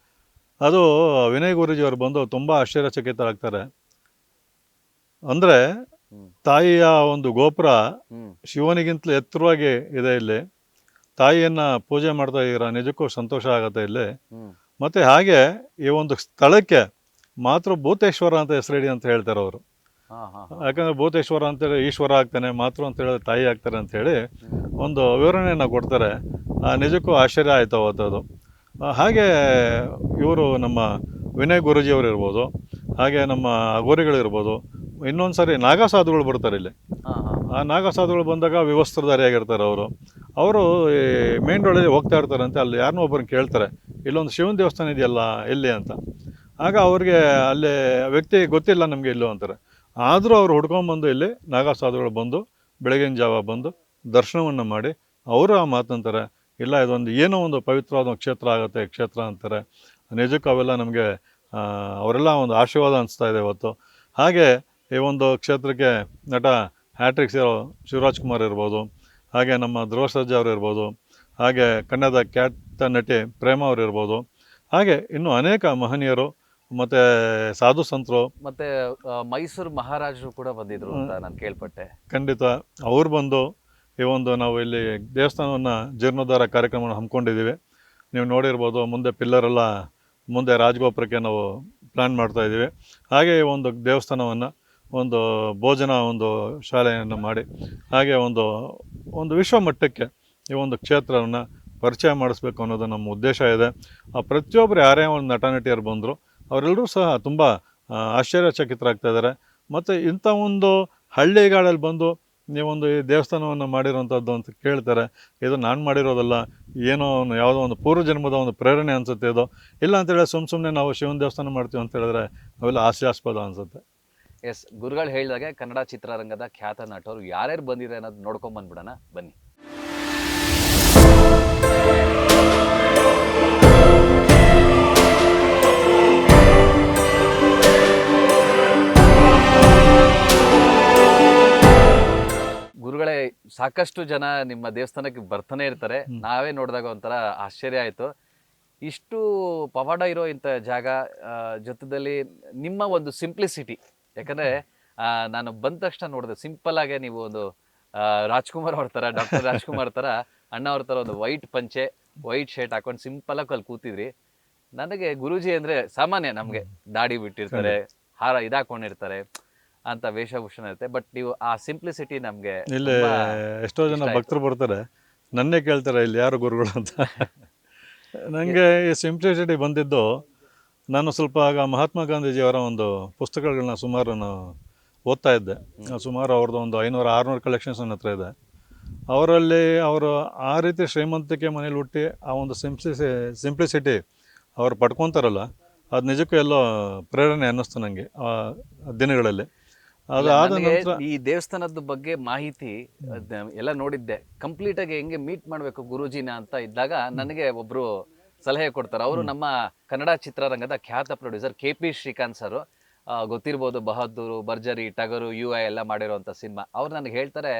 ಅದು ವಿನಯ್ ಗುರುಜಿ ಅವ್ರು ಬಂದು ತುಂಬ ಆಶ್ಚರ್ಯಚಕಿತರಾಗ್ತಾರೆ. ಅಂದರೆ ತಾಯಿಯ ಒಂದು ಗೋಪುರ ಶಿವನಿಗಿಂತಲೂ ಎತ್ತರವಾಗಿ ಇದೆ ಇಲ್ಲಿ. ತಾಯಿಯನ್ನು ಪೂಜೆ ಮಾಡ್ತಾ ಇದ್ದೀರಾ, ನಿಜಕ್ಕೂ ಸಂತೋಷ ಆಗುತ್ತೆ ಇಲ್ಲಿ. ಮತ್ತು ಹಾಗೆ ಈ ಒಂದು ಸ್ಥಳಕ್ಕೆ ಮಾತೃ ಭೂತೇಶ್ವರ ಅಂತ ಹೆಸರಿಡಿ ಅಂತ ಹೇಳ್ತಾರೆ ಅವರು. ಯಾಕಂದರೆ ಭೂತೇಶ್ವರ ಅಂತೇಳಿ ಈಶ್ವರ ಆಗ್ತಾನೆ, ಮಾತೃ ಅಂತ ಹೇಳಿದ್ರೆ ತಾಯಿ ಆಗ್ತಾರೆ ಅಂಥೇಳಿ ಒಂದು ವಿವರಣೆಯನ್ನು ಕೊಡ್ತಾರೆ. ನಿಜಕ್ಕೂ ಆಶ್ಚರ್ಯ ಆಯಿತು ಅವತ್ತದು. ಹಾಗೆ ಇವರು ನಮ್ಮ ವಿನಯ್ ಗುರುಜಿಯವರು ಇರ್ಬೋದು, ಹಾಗೆ ನಮ್ಮ ಅಘೋರಿಗಳಿರ್ಬೋದು. ಇನ್ನೊಂದು ಸಾರಿ ನಾಗಸಾಧುಗಳು ಬರ್ತಾರೆ ಇಲ್ಲಿ. ಆ ನಾಗಸಾಧುಗಳು ಬಂದಾಗ ವಿವಸ್ತ್ರಧಾರಿಯಾಗಿರ್ತಾರೆ ಅವರು ಈ ಮೇನ್ ರೋಡಲ್ಲಿ ಹೋಗ್ತಾ ಇರ್ತಾರಂತೆ. ಅಲ್ಲಿ ಯಾರನ್ನೋ ಒಬ್ಬರನ್ನ ಕೇಳ್ತಾರೆ, ಇಲ್ಲೊಂದು ಶಿವನ ದೇವಸ್ಥಾನ ಇದೆಯಲ್ಲ ಎಲ್ಲಿ ಅಂತ. ಆಗ ಅವ್ರಿಗೆ ಅಲ್ಲಿ ವ್ಯಕ್ತಿ ಗೊತ್ತಿಲ್ಲ ನಮಗೆ ಇಲ್ಲೋ ಅಂತಾರೆ. ಆದರೂ ಅವ್ರು ಹುಡ್ಕೊಂಬಂದು ಇಲ್ಲಿ ನಾಗಸಾಧುಗಳು ಬಂದು ಬೆಳಗಿನ ಜಾವ ಬಂದು ದರ್ಶನವನ್ನು ಮಾಡಿ ಅವರು ಆ ಮಾತಂತಾರೆ, ಇಲ್ಲ ಇದೊಂದು ಏನೋ ಒಂದು ಪವಿತ್ರವಾದ ಕ್ಷೇತ್ರ ಆಗುತ್ತೆ ಕ್ಷೇತ್ರ ಅಂತಾರೆ. ನಿಜಕ್ಕೂ ಅವೆಲ್ಲ ನಮಗೆ ಅವರೆಲ್ಲ ಒಂದು ಆಶೀರ್ವಾದ ಅನಿಸ್ತಾ ಇದೆ ಇವತ್ತು. ಹಾಗೆ ಈ ಒಂದು ಕ್ಷೇತ್ರಕ್ಕೆ ನಟ ಹ್ಯಾಟ್ರಿಕ್ಸ್ ಶಿವರಾಜ್ ಕುಮಾರ್ ಇರ್ಬೋದು, ಹಾಗೆ ನಮ್ಮ ಧ್ರುವ ಸರ್ಜಾ ಅವರು ಇರ್ಬೋದು, ಹಾಗೆ ಕನ್ನಡದ ಖ್ಯಾತ ನಟಿ ಪ್ರೇಮ ಅವರು ಇರ್ಬೋದು, ಹಾಗೆ ಇನ್ನೂ ಅನೇಕ ಮಹನೀಯರು ಮತ್ತು ಸಾಧು ಸಂತರು, ಮತ್ತು ಮೈಸೂರು ಮಹಾರಾಜರು ಕೂಡ ಬಂದಿದ್ರು ಅಂತ ನಾನು ಕೇಳ್ಪಟ್ಟೆ. ಖಂಡಿತ ಅವ್ರು ಬಂದು ಈ ಒಂದು ನಾವು ಇಲ್ಲಿ ದೇವಸ್ಥಾನವನ್ನು ಜೀರ್ಣೋದ್ಧಾರ ಕಾರ್ಯಕ್ರಮವನ್ನು ಹಮ್ಮಿಕೊಂಡಿದ್ದೀವಿ. ನೀವು ನೋಡಿರ್ಬೋದು, ಮುಂದೆ ಪಿಲ್ಲರೆಲ್ಲ ಮುಂದೆ ರಾಜಗೋಪುರಕ್ಕೆ ನಾವು ಪ್ಲ್ಯಾನ್ ಮಾಡ್ತಾಯಿದ್ದೀವಿ. ಹಾಗೆ ಈ ಒಂದು ದೇವಸ್ಥಾನವನ್ನು ಒಂದು ಭೋಜನ ಒಂದು ಶಾಲೆಯನ್ನು ಮಾಡಿ, ಹಾಗೆ ಒಂದು ವಿಶ್ವ ಮಟ್ಟಕ್ಕೆ ಈ ಒಂದು ಕ್ಷೇತ್ರವನ್ನು ಪರಿಚಯ ಮಾಡಿಸ್ಬೇಕು ಅನ್ನೋದು ನಮ್ಮ ಉದ್ದೇಶ ಇದೆ. ಪ್ರತಿಯೊಬ್ಬರು ಯಾರೇ ಒಂದು ನಟ ನಟಿಯರು ಬಂದರು ಅವರೆಲ್ಲರೂ ಸಹ ತುಂಬ ಆಶ್ಚರ್ಯಚಕಿತರಾಗ್ತಾ ಇದ್ದಾರೆ. ಮತ್ತು ಇಂಥ ಒಂದು ಹಳ್ಳಿಗಾಡಲ್ಲಿ ಬಂದು ನೀವೊಂದು ಈ ದೇವಸ್ಥಾನವನ್ನು ಮಾಡಿರೋಂಥದ್ದು ಅಂತ ಕೇಳ್ತಾರೆ. ಇದು ನಾನು ಮಾಡಿರೋದಲ್ಲ, ಏನೋ ಯಾವುದೋ ಒಂದು ಪೂರ್ವಜನ್ಮದ ಒಂದು ಪ್ರೇರಣೆ ಅನಿಸುತ್ತೆ ಇದು. ಇಲ್ಲ ಅಂತೇಳಿ ಸುಮ್ಮನೆ ನಾವು ಶಿವನ ದೇವಸ್ಥಾನ ಮಾಡ್ತೀವಿ ಅಂತ ಹೇಳಿದ್ರೆ ಅವೆಲ್ಲ ಹಾಸ್ಯಾಸ್ಪದ ಅನಿಸುತ್ತೆ. ಎಸ್, ಗುರುಗಳು ಹೇಳಿದಾಗೆ ಕನ್ನಡ ಚಿತ್ರರಂಗದ ಖ್ಯಾತ ನಟರು ಯಾರ್ಯಾರು ಬಂದಿದೆ ಅನ್ನೋದು ನೋಡ್ಕೊಂಡ್ ಬಂದ್ಬಿಡೋಣ ಬನ್ನಿ. ಗುರುಗಳೇ, ಸಾಕಷ್ಟು ಜನ ನಿಮ್ಮ ದೇವಸ್ಥಾನಕ್ಕೆ ಬರ್ತಾನೆ ಇರ್ತಾರೆ. ನಾವೇ ನೋಡಿದಾಗ ಒಂಥರ ಆಶ್ಚರ್ಯ ಆಯ್ತು. ಇಷ್ಟು ಪವಾಡ ಇರೋ ಇಂಥ ಜಾಗ ಜೊತೆದಲ್ಲಿ ನಿಮ್ಮ ಒಂದು ಸಿಂಪ್ಲಿಸಿಟಿ. ಯಾಕಂದ್ರೆ ನಾನು ಬಂದ ತಕ್ಷಣ ನೋಡಿದೆ, ಸಿಂಪಲ್ ಆಗೇ ನೀವು ಒಂದು ರಾಜ್ಕುಮಾರ್ ಅವ್ರ ತರ, ಡಾಕ್ಟರ್ ರಾಜ್ಕುಮಾರ್ ತರ, ಅಣ್ಣ ಅವ್ರ ತರ ಒಂದು ವೈಟ್ ಪಂಚೆ, ವೈಟ್ ಶರ್ಟ್ ಹಾಕೊಂಡು ಸಿಂಪಲ್ ಆಗಿ ಅಲ್ಲಿ ಕೂತಿದ್ರಿ. ನನಗೆ ಗುರೂಜಿ ಅಂದ್ರೆ ಸಾಮಾನ್ಯ, ನಮ್ಗೆ ದಾಡಿ ಬಿಟ್ಟಿರ್ತಾರೆ, ಹಾರ ಇದಾಕೊಂಡಿರ್ತಾರೆ ಅಂತ ವೇಷಭೂಷಣ ಇರುತ್ತೆ. ಬಟ್ ನೀವು ಆ ಸಿಂಪ್ಲಿಸಿಟಿ ನಮ್ಗೆ ಇಲ್ಲಿ ಎಷ್ಟೋ ಜನ ಭಕ್ತರು ಬರ್ತಾರೆ, ನನ್ನೇ ಕೇಳ್ತಾರೆ ಇಲ್ಲಿ ಯಾರು ಗುರುಗಳು ಅಂತ. ನನಗೆ ಈ ಸಿಂಪ್ಲಿಸಿಟಿ ಬಂದಿದ್ದು, ನಾನು ಸ್ವಲ್ಪ ಆಗ ಮಹಾತ್ಮ ಗಾಂಧೀಜಿಯವರ ಒಂದು ಪುಸ್ತಕಗಳನ್ನ ಸುಮಾರು ನಾನು ಓದ್ತಾ ಇದ್ದೆ. ಸುಮಾರು ಅವ್ರದ್ದು ಒಂದು 500-600 ಕಲೆಕ್ಷನ್ಸ್ ನನ್ನ ಹತ್ರ ಇದೆ. ಅವರಲ್ಲಿ ಅವರು ಆ ರೀತಿ ಶ್ರೀಮಂತಿಕೆ ಮನೇಲಿ ಹುಟ್ಟಿ ಆ ಒಂದು ಸಿಂಪ್ಲಿಸಿಟಿ ಅವ್ರು ಪಡ್ಕೊತಾರಲ್ಲ, ಅದು ನಿಜಕ್ಕೂ ಎಲ್ಲೋ ಪ್ರೇರಣೆ ಅನ್ನಿಸ್ತು ನನಗೆ ಆ ದಿನಗಳಲ್ಲಿ. ಅದಾದ ನಂತರ ಈ ದೇವಸ್ಥಾನದ ಬಗ್ಗೆ ಮಾಹಿತಿ ಎಲ್ಲ ನೋಡಿದ್ದೆ. ಕಂಪ್ಲೀಟ್ ಆಗಿ ಹೆಂಗೆ ಮೀಟ್ ಮಾಡ್ಬೇಕು ಗುರೂಜಿನ ಅಂತ ಇದ್ದಾಗ ನನಗೆ ಒಬ್ರು ಸಲಹೆ ಕೊಡ್ತಾರೆ. ಅವರು ನಮ್ಮ ಕನ್ನಡ ಚಿತ್ರರಂಗದ ಖ್ಯಾತ ಪ್ರೊಡ್ಯೂಸರ್ KP ಶ್ರೀಕಾಂತ್ ಸರ್. ಗೊತ್ತಿರ್ಬೋದು, ಬಹದ್ದೂರು, ಭರ್ಜರಿ, ಟಗರು, UI ಎಲ್ಲ ಮಾಡಿರೋಂಥ ಸಿನಿಮಾ. ಅವ್ರು ನನಗೆ ಹೇಳ್ತಾರೆ,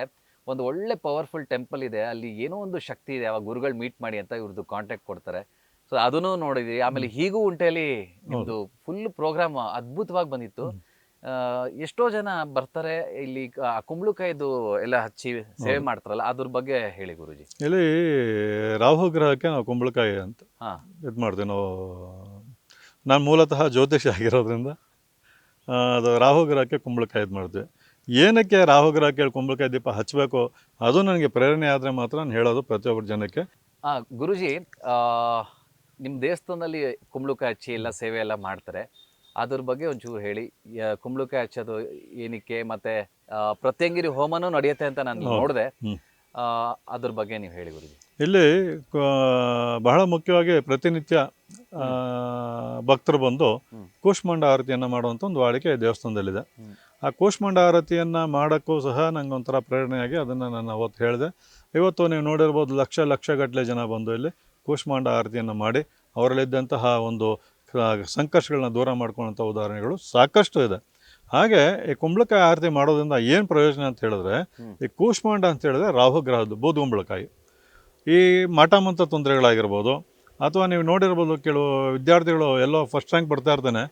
ಒಂದು ಒಳ್ಳೆ ಪವರ್ಫುಲ್ ಟೆಂಪಲ್ ಇದೆ, ಅಲ್ಲಿ ಏನೋ ಒಂದು ಶಕ್ತಿ ಇದೆ, ಅವಾಗ ಗುರುಗಳು ಮೀಟ್ ಮಾಡಿ ಅಂತ ಇವ್ರದ್ದು ಕಾಂಟ್ಯಾಕ್ಟ್ ಕೊಡ್ತಾರೆ. ಸೊ ಅದನ್ನು ನೋಡಿದ್ವಿ. ಆಮೇಲೆ ಹೀಗೂ ಉಂಟೆಯಲ್ಲಿ ನಿಮ್ದು ಫುಲ್ ಪ್ರೋಗ್ರಾಮ್ ಅದ್ಭುತವಾಗಿ ಬಂದಿತ್ತು. ಎಷ್ಟೋ ಜನ ಬರ್ತಾರೆ ಇಲ್ಲಿ, ಕುಂಬಳಕಾಯಿದು ಎಲ್ಲ ಹಚ್ಚಿ ಸೇವೆ ಮಾಡ್ತಾರಲ್ಲ, ಅದ್ರ ಬಗ್ಗೆ ಹೇಳಿ ಗುರುಜಿ. ಇಲ್ಲಿ ರಾಹು ಗ್ರಹಕ್ಕೆ ನಾವು ಕುಂಬಳಕಾಯಿ ಅಂತ ಇದು ಮಾಡ್ತೀವಿ ನಾವು. ನಾನು ಮೂಲತಃ ಜ್ಯೋತಿಷಿ ಆಗಿರೋದ್ರಿಂದ ಅದು ರಾಹು ಗ್ರಹಕ್ಕೆ ಕುಂಬಳಕಾಯಿ ಇದು ಮಾಡ್ತೀವಿ. ಏನಕ್ಕೆ ರಾಹು ಗ್ರಹಕ್ಕೆ ಕುಂಬಳಕಾಯಿ ದೀಪ ಹಚ್ಚಬೇಕು, ಅದು ನನಗೆ ಪ್ರೇರಣೆ ಆದರೆ ಮಾತ್ರ ನಾನು ಹೇಳೋದು ಪ್ರತಿಯೊಬ್ಬರ ಜನಕ್ಕೆ. ಗುರುಜಿ, ನಿಮ್ಮ ದೇವಸ್ಥಾನದಲ್ಲಿ ಕುಂಬಳಕಾಯಿ ಹಚ್ಚಿ ಎಲ್ಲ ಸೇವೆ ಎಲ್ಲ ಮಾಡ್ತಾರೆ, ಅದ್ರ ಬಗ್ಗೆ ಒಂಚೂರು ಹೇಳಿ. ಕುಂಬಳಕಾಯಿ ಹಚ್ಚೋದು ಏನಕ್ಕೆ, ಮತ್ತೆ ಪ್ರತ್ಯಂಗಿರಿ ಹೋಮನೂ ನಡೆಯುತ್ತೆ ಅಂತ ನಾನು ನೋಡಿದೆ. ಅದ್ರ ಬಗ್ಗೆ ನೀವು ಹೇಳಿ ಗುರುಜಿ. ಇಲ್ಲಿ ಬಹಳ ಮುಖ್ಯವಾಗಿ ಪ್ರತಿನಿತ್ಯ ಭಕ್ತರು ಬಂದು ಕೂಷ್ಮಾಂಡ ಆರತಿಯನ್ನು ಮಾಡುವಂಥ ಒಂದು ವಾಡಿಕೆ ದೇವಸ್ಥಾನದಲ್ಲಿದೆ. ಆ ಕೂಷ್ಮಾಂಡ ಆರತಿಯನ್ನು ಮಾಡೋಕ್ಕೂ ಸಹ ನಂಗೆ ಒಂಥರ ಪ್ರೇರಣೆಯಾಗಿ ಅದನ್ನು ನಾನು ಅವತ್ತು ಹೇಳಿದೆ. ಇವತ್ತು ನೀವು ನೋಡಿರ್ಬೋದು, ಲಕ್ಷಗಟ್ಟಲೆ ಜನ ಬಂದು ಇಲ್ಲಿ ಕೂಷ್ಮಾಂಡ ಆರತಿಯನ್ನು ಮಾಡಿ ಅವರಲ್ಲಿದ್ದಂತಹ ಒಂದು ಸಂಕಷ್ಟಗಳನ್ನ ದೂರ ಮಾಡ್ಕೊಳ್ಳೋಂಥ ಉದಾಹರಣೆಗಳು ಸಾಕಷ್ಟು ಇದೆ. ಹಾಗೆ ಈ ಕುಂಬಳಕಾಯಿ ಆರತಿ ಮಾಡೋದ್ರಿಂದ ಏನು ಪ್ರಯೋಜನ ಅಂತ ಹೇಳಿದ್ರೆ, ಈ ಕೂಷ್ಮಾಂಡ ಅಂತ ಹೇಳಿದ್ರೆ ರಾಹು ಗ್ರಹದ್ದು ಬೂದುಗುಂಬಳಕಾಯಿ. ಈ ಮಾಟ ಮಂತ್ರ ತೊಂದರೆಗಳಾಗಿರ್ಬೋದು, ಅಥವಾ ನೀವು ನೋಡಿರ್ಬೋದು ಕೆಲವು ವಿದ್ಯಾರ್ಥಿಗಳು ಎಲ್ಲೋ ಫಸ್ಟ್ ರ್ಯಾಂಕ್ ಬರ್ತಾ ಇರ್ತಾನೆ,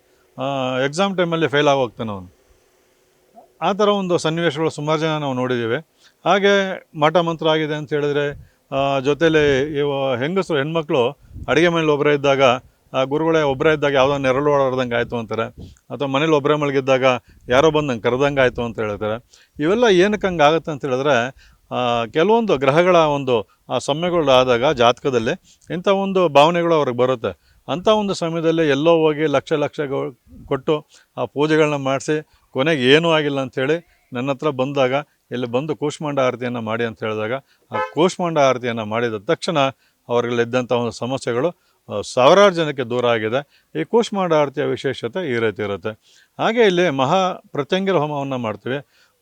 ಎಕ್ಸಾಮ್ ಟೈಮಲ್ಲಿ ಫೇಲ್ ಆಗೋಗ್ತಾನೆ ಅವನು. ಆ ಥರ ಒಂದು ಸನ್ನಿವೇಶಗಳು ಸುಮಾರು ಜನ ನಾವು ನೋಡಿದ್ದೀವಿ. ಹಾಗೆ ಮಾಟ ಮಂತ್ರ ಆಗಿದೆ ಅಂತ ಹೇಳಿದ್ರೆ, ಜೊತೆಲಿ ಇವು ಹೆಂಗಸರು ಹೆಣ್ಮಕ್ಳು ಅಡುಗೆ ಮನೇಲಿ ಒಬ್ಬರೇ ಇದ್ದಾಗ, ಗುರುಗಳೇ ಒಬ್ಬರೇ ಇದ್ದಾಗ ಯಾವುದೋ ನೆರಳು ಓಡಾಡ್ದಂಗೆ ಆಯಿತು ಅಂತಾರೆ, ಅಥವಾ ಮನೇಲಿ ಒಬ್ಬರೇ ಮಲಗಿದ್ದಾಗ ಯಾರೋ ಬಂದು ನಂಗೆ ಕರೆದಂಗೆ ಆಯಿತು ಅಂತ ಹೇಳ್ತಾರೆ. ಇವೆಲ್ಲ ಏನಕ್ಕೆ ಹಂಗೆ ಆಗುತ್ತೆ ಅಂತ ಹೇಳಿದ್ರೆ, ಕೆಲವೊಂದು ಗ್ರಹಗಳ ಒಂದು ಸಮಯಗಳು ಆದಾಗ ಜಾತಕದಲ್ಲಿ ಇಂಥ ಒಂದು ಭಾವನೆಗಳು ಅವ್ರಿಗೆ ಬರುತ್ತೆ. ಅಂಥ ಒಂದು ಸಮಯದಲ್ಲಿ ಎಲ್ಲೋ ಹೋಗಿ ಲಕ್ಷ ಕೊಟ್ಟು ಆ ಪೂಜೆಗಳನ್ನ ಮಾಡಿಸಿ ಕೊನೆಗೆ ಏನೂ ಆಗಿಲ್ಲ ಅಂಥೇಳಿ ನನ್ನ ಹತ್ರ ಬಂದಾಗ, ಇಲ್ಲಿ ಬಂದು ಕೂಷ್ಮಾಂಡ ಆರತಿಯನ್ನು ಮಾಡಿ ಅಂತ ಹೇಳಿದಾಗ, ಆ ಕೂಷ್ಮಾಂಡ ಆರತಿಯನ್ನು ಮಾಡಿದ ತಕ್ಷಣ ಅವರಲ್ಲಿದ್ದಂಥ ಒಂದು ಸಮಸ್ಯೆಗಳು ಸಾವಿರಾರು ಜನಕ್ಕೆ ದೂರ ಆಗಿದೆ. ಈ ಕೂಷ್ಮಾಂಡ ಆರತಿಯ ವಿಶೇಷತೆ ಈ ರೀತಿ ಇರುತ್ತೆ. ಹಾಗೆ ಇಲ್ಲಿ ಮಹಾ ಪ್ರತ್ಯಂಗಿರ ಹೋಮವನ್ನು ಮಾಡ್ತೀವಿ.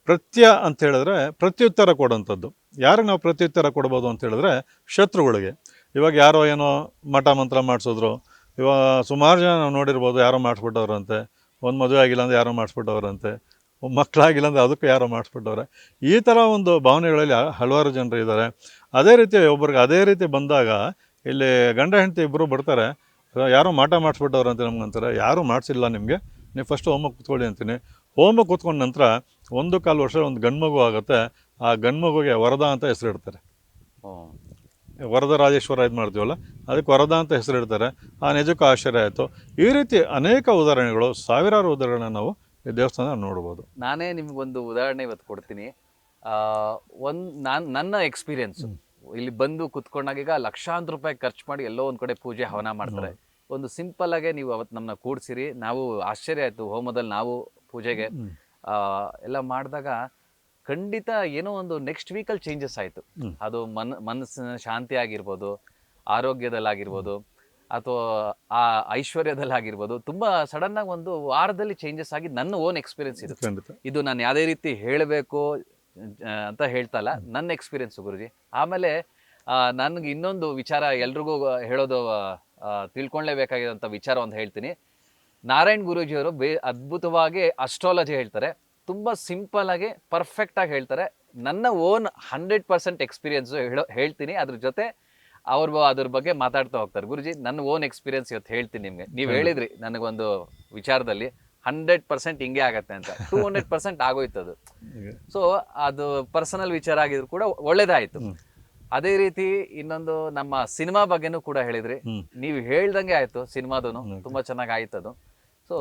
ಪ್ರತ್ಯ ಅಂತ ಹೇಳಿದ್ರೆ ಪ್ರತ್ಯುತ್ತರ ಕೊಡುವಂಥದ್ದು. ಯಾರಿಗೆ ನಾವು ಪ್ರತ್ಯುತ್ತರ ಕೊಡ್ಬೋದು ಅಂತ ಹೇಳಿದ್ರೆ, ಶತ್ರುಗಳಿಗೆ. ಇವಾಗ ಯಾರೋ ಏನೋ ಮಠ ಮಂತ್ರ ಮಾಡಿಸಿದ್ರು, ಇವಾಗ ಸುಮಾರು ಜನ ನಾವು ನೋಡಿರ್ಬೋದು, ಯಾರೋ ಮಾಡಿಸ್ಬಿಟ್ಟವ್ರಂತೆ, ಒಂದು ಮದುವೆ ಆಗಿಲ್ಲ ಅಂದರೆ ಯಾರೋ ಮಾಡಿಸ್ಬಿಟ್ಟವ್ರಂತೆ, ಮಕ್ಕಳಾಗಿಲ್ಲ ಅಂದರೆ ಅದಕ್ಕೂ ಯಾರೋ ಮಾಡಿಸ್ಬಿಟ್ಟವ್ರೆ. ಈ ಥರ ಒಂದು ಭಾವನೆಗಳಲ್ಲಿ ಹಲವಾರು ಜನರು ಇದ್ದಾರೆ. ಅದೇ ರೀತಿ ಒಬ್ರಿಗೆ ಅದೇ ರೀತಿ ಬಂದಾಗ ಇಲ್ಲಿ ಗಂಡ ಹೆಂಡತಿ ಇಬ್ಬರು ಬರ್ತಾರೆ, ಯಾರೋ ಮಾಟ ಮಾಡಿಸ್ಬಿಟ್ಟವ್ರಂತೆ ನಮ್ಗಂತಾರೆ. ಯಾರೂ ಮಾಡಿಸಿಲ್ಲ ನಿಮಗೆ, ನೀವು ಫಸ್ಟು ಹೋಮ ಕೂತ್ಕೊಳ್ಳಿ ಅಂತೀನಿ. ಹೋಮ ಕೂತ್ಕೊಂಡ ನಂತರ 1-1/4 ವರ್ಷ ಒಂದು ಗಂಡ್ಮಗು ಆಗುತ್ತೆ. ಆ ಗಂಡ್ಮಗುಗೆ ವರದ ಅಂತ ಹೆಸರಿಡ್ತಾರೆ. ವರದರಾಜೇಶ್ವರ ಇದು ಮಾಡ್ತೀವಲ್ಲ, ಅದಕ್ಕೆ ವರದ ಅಂತ ಹೆಸರಿಡ್ತಾರೆ. ಆ ನಿಜಕ್ಕೂ ಆಶ್ಚರ್ಯ ಆಯಿತು. ಈ ರೀತಿ ಅನೇಕ ಉದಾಹರಣೆಗಳು, ಸಾವಿರಾರು ಉದಾಹರಣೆ ನಾವು ಈ ದೇವಸ್ಥಾನ ನೋಡ್ಬೋದು. ನಾನೇ ನಿಮ್ಗೊಂದು ಉದಾಹರಣೆ ಇವತ್ತು ಕೊಡ್ತೀನಿ. ನನ್ನ ಎಕ್ಸ್ಪೀರಿಯನ್ಸು, ಇಲ್ಲಿ ಬಂದು ಕುತ್ಕೊಂಡಾಗ ಲಕ್ಷಾಂತರ ರೂಪಾಯಿ ಖರ್ಚು ಮಾಡಿ ಎಲ್ಲೋ ಒಂದು ಕಡೆ ಪೂಜೆ ಹವನ ಮಾಡ್ತಾರೆ. ಒಂದು ಸಿಂಪಲ್ ಆಗಿ ನೀವು ಅವತ್ತು ನಮ್ಮನ್ನ ಕೂಡ್ಸಿರಿ. ನಾವು ಆಶ್ಚರ್ಯ ಆಯ್ತು, ಹೋಮದಲ್ಲಿ ನಾವು ಪೂಜೆಗೆ ಎಲ್ಲ ಮಾಡಿದಾಗ ಖಂಡಿತ ಏನೋ ಒಂದು ನೆಕ್ಸ್ಟ್ ವೀಕಲ್ಲಿ ಚೇಂಜಸ್ ಆಯಿತು. ಅದು ಮನಸ್ಸಿನ ಶಾಂತಿ ಆಗಿರ್ಬೋದು, ಆರೋಗ್ಯದಲ್ಲಾಗಿರ್ಬೋದು, ಅಥವಾ ಆ ಐಶ್ವರ್ಯದಲ್ಲಾಗಿರ್ಬೋದು, ತುಂಬ ಸಡನ್ನಾಗಿ ಒಂದು ವಾರದಲ್ಲಿ ಚೇಂಜಸ್ ಆಗಿ ನನ್ನ ಓನ್ ಎಕ್ಸ್ಪೀರಿಯನ್ಸ್ ಇದು. ಇದು ನಾನು ಯಾವುದೇ ರೀತಿ ಹೇಳಬೇಕು ಅಂತ ಹೇಳ್ತಾ ಇಲ್ಲ, ನನ್ನ ಎಕ್ಸ್ಪೀರಿಯನ್ಸು ಗುರುಜಿ. ಆಮೇಲೆ ನನಗೆ ಇನ್ನೊಂದು ವಿಚಾರ ಎಲ್ರಿಗೂ ಹೇಳೋದು, ತಿಳ್ಕೊಳ್ಳೇಬೇಕಾಗಿರೋಂಥ ವಿಚಾರ ಒಂದು ಹೇಳ್ತೀನಿ. ನಾರಾಯಣ್ ಗುರೂಜಿಯವರು ಅದ್ಭುತವಾಗಿ ಅಸ್ಟ್ರಾಲಜಿ ಹೇಳ್ತಾರೆ, ತುಂಬ ಸಿಂಪಲ್ಲಾಗಿ ಪರ್ಫೆಕ್ಟಾಗಿ ಹೇಳ್ತಾರೆ. ನನ್ನ ಓನ್ 100% ಎಕ್ಸ್ಪೀರಿಯನ್ಸು ಹೇಳ್ತೀನಿ, ಅದ್ರ ಜೊತೆ ಅವ್ರು ಅದ್ರ ಬಗ್ಗೆ ಮಾತಾಡ್ತಾ ಹೋಗ್ತಾರೆ. ಗುರುಜಿ, ನನ್ನ ಓನ್ ಎಕ್ಸ್ಪೀರಿಯನ್ಸ್ ಇವತ್ತು ಹೇಳ್ತೀನಿ ನಿಮಗೆ. ನೀವು ಹೇಳಿದ್ರಿ ನನಗೊಂದು ವಿಚಾರದಲ್ಲಿ 100% ಹಿಂಗೆ ಆಗತ್ತೆ ಅಂತ, 200% ಆಗೋಯ್ತು ಅದು. ಸೊ ಅದು ಪರ್ಸನಲ್ ವಿಚಾರ ಆಗಿದ್ರು ಕೂಡ ಒಳ್ಳೇದಾಯ್ತು. ಅದೇ ರೀತಿ ಇನ್ನೊಂದು ನಮ್ಮ ಸಿನಿಮಾ ಬಗ್ಗೆನೂ ಕೂಡ ಹೇಳಿದ್ರಿ. ನೀವು ಹೇಳ್ದಂಗೆ ಆಯ್ತು, ಸಿನಿಮಾದೂ ತುಂಬಾ ಚೆನ್ನಾಗಿ ಆಯ್ತು ಅದು. ಸೊ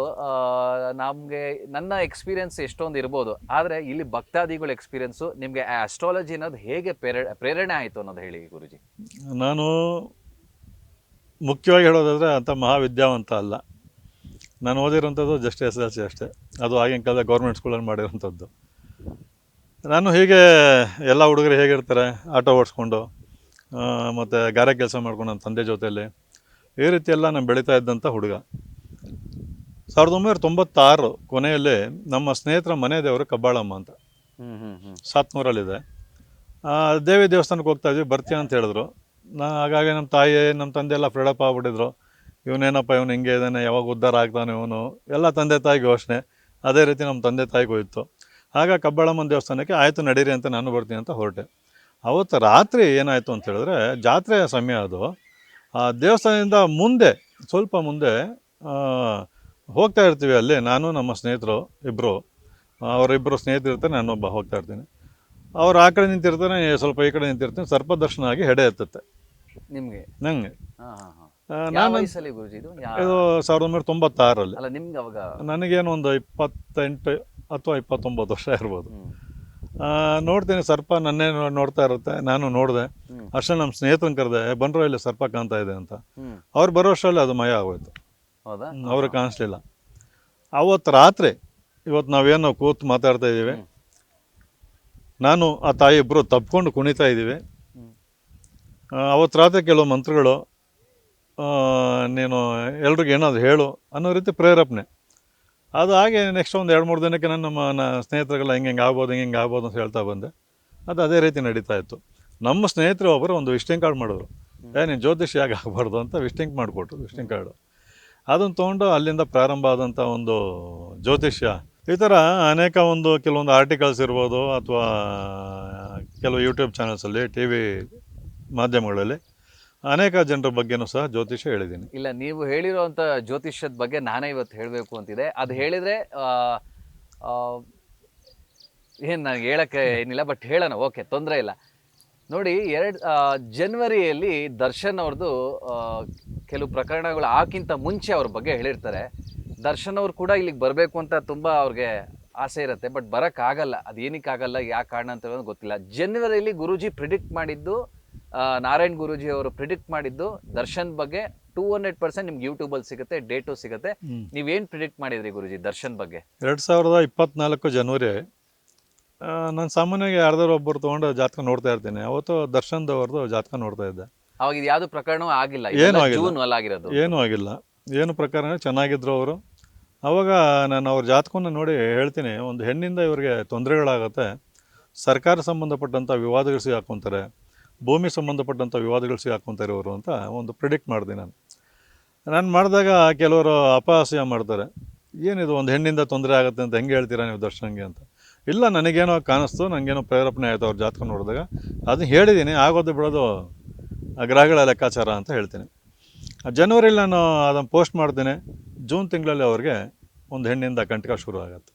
ನಮಗೆ ನನ್ನ ಎಕ್ಸ್ಪೀರಿಯನ್ಸ್ ಎಷ್ಟೊಂದು ಇರ್ಬೋದು, ಆದರೆ ಇಲ್ಲಿ ಭಕ್ತಾದಿಗಳ ಎಕ್ಸ್ಪೀರಿಯನ್ಸು ನಿಮಗೆ ಅಸ್ಟ್ರಾಲಜಿ ಅನ್ನೋದು ಹೇಗೆ ಪ್ರೇರಣೆ ಆಯಿತು ಅನ್ನೋದು ಹೇಳಿ ಗುರುಜಿ. ನಾನು ಮುಖ್ಯವಾಗಿ ಹೇಳೋದಾದರೆ ಅಂಥ ಮಹಾವಿದ್ಯಾವಂತ ಅಲ್ಲ. ನಾನು ಓದಿರೋಂಥದ್ದು ಜಸ್ಟ್ SSLC ಅಷ್ಟೇ. ಅದು ಆಗಿನ ಕಾಲದ ಗೌರ್ಮೆಂಟ್ ಸ್ಕೂಲಲ್ಲಿ ಮಾಡಿರೋಂಥದ್ದು. ನಾನು ಹೀಗೆ ಎಲ್ಲ ಹುಡುಗರು ಹೇಗಿರ್ತಾರೆ, ಆಟೋ ಓಡಿಸ್ಕೊಂಡು ಮತ್ತು ಗಾರೆ ಕೆಲಸ ಮಾಡ್ಕೊಂಡು ನನ್ನ ತಂದೆ ಜೊತೆಯಲ್ಲಿ ಈ ರೀತಿಯೆಲ್ಲ ನಾನು ಬೆಳೀತಾ ಇದ್ದಂಥ ಹುಡುಗ. 1996 ಕೊನೆಯಲ್ಲಿ ನಮ್ಮ ಸ್ನೇಹಿತರ ಮನೆ ದೇವರು ಕಬ್ಬಾಳಮ್ಮ ಅಂತ ಸಾತ್ನೂರಲ್ಲಿದೆ. ದೇವಿ ದೇವಸ್ಥಾನಕ್ಕೆ ಹೋಗ್ತಾ ಇದ್ವಿ, ಬರ್ತೀಯ ಅಂತ ಹೇಳಿದ್ರು. ಹಾಗಾಗಿ ನಮ್ಮ ತಾಯಿ ನಮ್ಮ ತಂದೆ ಎಲ್ಲ ಫ್ರೆಡಪ್ ಆಗ್ಬಿಟ್ಟಿದ್ರು. ಇವನೇನಪ್ಪ, ಇವನು ಹಿಂಗೆ ಇದ್ದಾನೆ, ಯಾವಾಗ ಉದ್ಧಾರ ಆಗ್ತಾನೆ ಇವನು, ಎಲ್ಲ ತಂದೆ ತಾಯಿಗೆ ಯೋಚನೆ. ಅದೇ ರೀತಿ ನಮ್ಮ ತಂದೆ ತಾಯಿಗೂ ಇತ್ತು. ಆಗ ಕಬ್ಬಾಳಮ್ಮನ ದೇವಸ್ಥಾನಕ್ಕೆ ಆಯಿತು ನಡೀರಿ ಅಂತ ನಾನು ಬರ್ತೀನಿ ಅಂತ ಹೊರಟೆ. ಅವತ್ತು ರಾತ್ರಿ ಏನಾಯಿತು ಅಂತ ಹೇಳಿದ್ರೆ, ಜಾತ್ರೆಯ ಸಮಯ ಅದು. ಆ ದೇವಸ್ಥಾನದಿಂದ ಮುಂದೆ ಸ್ವಲ್ಪ ಮುಂದೆ ಹೋಗ್ತಾ ಇರ್ತೀವಿ. ಅಲ್ಲಿ ನಾನು ನಮ್ಮ ಸ್ನೇಹಿತರು ಇಬ್ಬರು, ಅವರಿಬ್ಬರು ಸ್ನೇಹಿತರು ಇರ್ತಾರೆ, ನಾನೊಬ್ಬ ಹೋಗ್ತಾ ಇರ್ತೀನಿ. ಅವ್ರು ಆ ಕಡೆ ನಿಂತಿರ್ತಾನೆ, ಸ್ವಲ್ಪ ಈ ಕಡೆ ನಿಂತಿರ್ತೀನಿ. ಸರ್ಪ ದರ್ಶನ ಆಗಿ ಹೆಡೆ ಎತ್ತುತ್ತೆ ನಿಮಗೆ ನನಗೆ. ಇದು 1996ರಲ್ಲಿ. ನನಗೇನು ಒಂದು 28 ಅಥವಾ 29 ವರ್ಷ ಇರ್ಬೋದು. ನೋಡ್ತೀನಿ ಸರ್ಪ ನನ್ನೇ ನೋಡ್ತಾ ಇರುತ್ತೆ. ನಾನು ನೋಡಿದೆ. ಅಷ್ಟೇ ನಮ್ಮ ಸ್ನೇಹಿತರನ್ನ ಕರೆದೆ, ಬಂದ್ರು ಇಲ್ಲಿ ಸರ್ಪ ಕಾಣ್ತಾ ಇದೆ ಅಂತ. ಅವ್ರು ಬರೋ ಅಷ್ಟರಲ್ಲಿ ಅದು ಮಯ ಆಗೋಯ್ತು, ಅವ್ರಿಗೆ ಕಾಣಿಸ್ಲಿಲ್ಲ. ಅವತ್ತು ರಾತ್ರಿ, ಇವತ್ತು ನಾವೇನು ಕೂತು ಮಾತಾಡ್ತಾ ಇದ್ದೀವಿ, ನಾನು ಆ ತಾಯಿ ಇಬ್ಬರು ತಪ್ಕೊಂಡು ಕುಣಿತಾ ಇದ್ದೀವಿ. ಅವತ್ತು ರಾತ್ರಿ ಕೆಲವು ಮಂತ್ರಗಳು, ನೀನು ಎಲ್ರಿಗೂ ಏನಾದ್ರು ಹೇಳು ಅನ್ನೋ ರೀತಿ ಪ್ರೇರೇಪಣೆ. ಅದು ಹಾಗೆ ನೆಕ್ಸ್ಟ್ ಒಂದು 2-3 ದಿನಕ್ಕೆ ನಮ್ಮ ಸ್ನೇಹಿತರಿಗೆಲ್ಲ ಹಿಂಗೆ ಆಗ್ಬೋದು ಅಂತ ಹೇಳ್ತಾ ಬಂದೆ. ಅದು ಅದೇ ರೀತಿ ನಡೀತಾ ಇತ್ತು. ನಮ್ಮ ಸ್ನೇಹಿತರು ಒಬ್ಬರು ಒಂದು ವಿಸಿಟಿಂಗ್ ಕಾರ್ಡ್ ಮಾಡಿದ್ರು. ನೀನು ಜ್ಯೋತಿಷಿ ಯಾಕೆ ಆಗಬಾರ್ದು ಅಂತ ವಿಸಿಟಿಂಗ್ ಕಾರ್ಡು. ಅದನ್ನು ತೊಗೊಂಡು ಅಲ್ಲಿಂದ ಪ್ರಾರಂಭ ಆದಂಥ ಒಂದು ಜ್ಯೋತಿಷ್ಯ. ಈ ಥರ ಅನೇಕ ಕೆಲವೊಂದು ಆರ್ಟಿಕಲ್ಸ್ ಇರ್ಬೋದು, ಅಥವಾ ಕೆಲವು ಯೂಟ್ಯೂಬ್ ಚಾನಲ್ಸಲ್ಲಿ, ಟಿ ವಿ ಮಾಧ್ಯಮಗಳಲ್ಲಿ ಅನೇಕ ಜನರ ಬಗ್ಗೆನೂ ಸಹ ಜ್ಯೋತಿಷ್ಯ ಹೇಳಿದ್ದೀನಿ. ಇಲ್ಲ, ನೀವು ಹೇಳಿರುವಂಥ ಜ್ಯೋತಿಷ್ಯದ ಬಗ್ಗೆ ನಾನೇ ಇವತ್ತು ಹೇಳಬೇಕು ಅಂತಿದೆ. ಅದು ಹೇಳಿದರೆ ಏನು ನನಗೆ ಹೇಳೋಕ್ಕೆ ಏನಿಲ್ಲ, ಬಟ್ ಹೇಳೋಣ, ಓಕೆ, ತೊಂದರೆ ಇಲ್ಲ. ನೋಡಿ, ಜನವರಿಯಲ್ಲಿ ದರ್ಶನ್ ಅವ್ರದ್ದು ಕೆಲವು ಪ್ರಕರಣಗಳು ಆಕ್ಕಿಂತ ಮುಂಚೆ ಅವ್ರ ಬಗ್ಗೆ ಹೇಳಿರ್ತಾರೆ. ದರ್ಶನ್ ಅವ್ರು ಕೂಡ ಇಲ್ಲಿಗೆ ಬರಬೇಕು ಅಂತ ತುಂಬ ಅವ್ರಿಗೆ ಆಸೆ ಇರುತ್ತೆ, ಬಟ್ ಬರೋಕ್ಕಾಗಲ್ಲ. ಅದು ಏನಕ್ಕಾಗಲ್ಲ, ಯಾಕೆ ಕಾರಣ ಅಂತ ಹೇಳೋದು ಗೊತ್ತಿಲ್ಲ. ಜನವರಿಯಲ್ಲಿ ಗುರೂಜಿ ಪ್ರಿಡಿಕ್ಟ್ ಮಾಡಿದ್ದು, ನಾರಾಯಣ್ ಗುರೂಜಿ ಅವರು ಪ್ರಿಡಿಕ್ಟ್ ಮಾಡಿದ್ದು ದರ್ಶನ್ ಬಗ್ಗೆ 200% ನಿಮ್ಗೆ ಯೂಟ್ಯೂಬಲ್ಲಿ ಸಿಗುತ್ತೆ, ಡೇಟು ಸಿಗುತ್ತೆ. ನೀವೇನು ಪ್ರಿಡಿಕ್ಟ್ ಮಾಡಿದ್ರಿ ಗುರೂಜಿ ದರ್ಶನ್ ಬಗ್ಗೆ? 2024 ಜನವರಿ. ನಾನು ಸಾಮಾನ್ಯವಾಗಿ ಯಾರ್ದಾರು ಒಬ್ಬರು ತೊಗೊಂಡು ಜಾತಕ ನೋಡ್ತಾ ಇರ್ತೀನಿ. ಅವತ್ತು ದರ್ಶನ್ದವ್ರದ್ದು ಜಾತಕ ನೋಡ್ತಾ ಇದ್ದೆ. ಅವಾಗ ಇದು ಯಾವುದು ಪ್ರಕರಣವೂ ಆಗಿಲ್ಲ, ಏನೂ ಆಗಿಲ್ಲ. ಏನು ಪ್ರಕರಣ ಚೆನ್ನಾಗಿದ್ರು ಅವರು. ಅವಾಗ ನಾನು ಅವ್ರ ಜಾತಕವನ್ನು ನೋಡಿ ಹೇಳ್ತೀನಿ, ಒಂದು ಹೆಣ್ಣಿಂದ ಇವ್ರಿಗೆ ತೊಂದರೆಗಳಾಗುತ್ತೆ, ಸರ್ಕಾರ ಸಂಬಂಧಪಟ್ಟಂಥ ವಿವಾದಗಳು ಸಿಗಾಕೊಂತಾರೆ, ಭೂಮಿ ಸಂಬಂಧಪಟ್ಟಂಥ ವಿವಾದಗಳು ಸಿಗಾಕೊಂತಾರೆ ಇವರು ಅಂತ ಒಂದು ಪ್ರಿಡಿಕ್ಟ್ ಮಾಡಿದೆ. ನಾನು ಮಾಡಿದಾಗ ಕೆಲವರು ಅಪಹಾಸ್ಯ ಮಾಡ್ತಾರೆ, ಏನಿದು ಒಂದು ಹೆಣ್ಣಿಂದ ತೊಂದರೆ ಆಗುತ್ತೆ ಅಂತ ಹೆಂಗೆ ಹೇಳ್ತೀರಾ ನೀವು ದರ್ಶನ್ಗೆ ಅಂತ. ಇಲ್ಲ, ನನಗೇನೋ ಕಾಣಿಸ್ತು, ನನಗೇನೋ ಪ್ರೇರೇಪಣೆ ಆಯಿತು ಅವ್ರ ಜಾತಕ ನೋಡಿದಾಗ. ಅದನ್ನು ಹೇಳಿದ್ದೀನಿ, ಆಗೋದು ಬಿಡೋದು ಗ್ರಹಗಳ ಲೆಕ್ಕಾಚಾರ ಅಂತ ಹೇಳ್ತೀನಿ. ಜನವರಿಲಿ ನಾನು ಅದನ್ನು ಪೋಸ್ಟ್ ಮಾಡ್ತೀನಿ. ಜೂನ್ ತಿಂಗಳಲ್ಲಿ ಅವ್ರಿಗೆ ಒಂದು ಹೆಣ್ಣಿಂದ ಕಂಟಕ ಶುರು ಆಗುತ್ತೆ.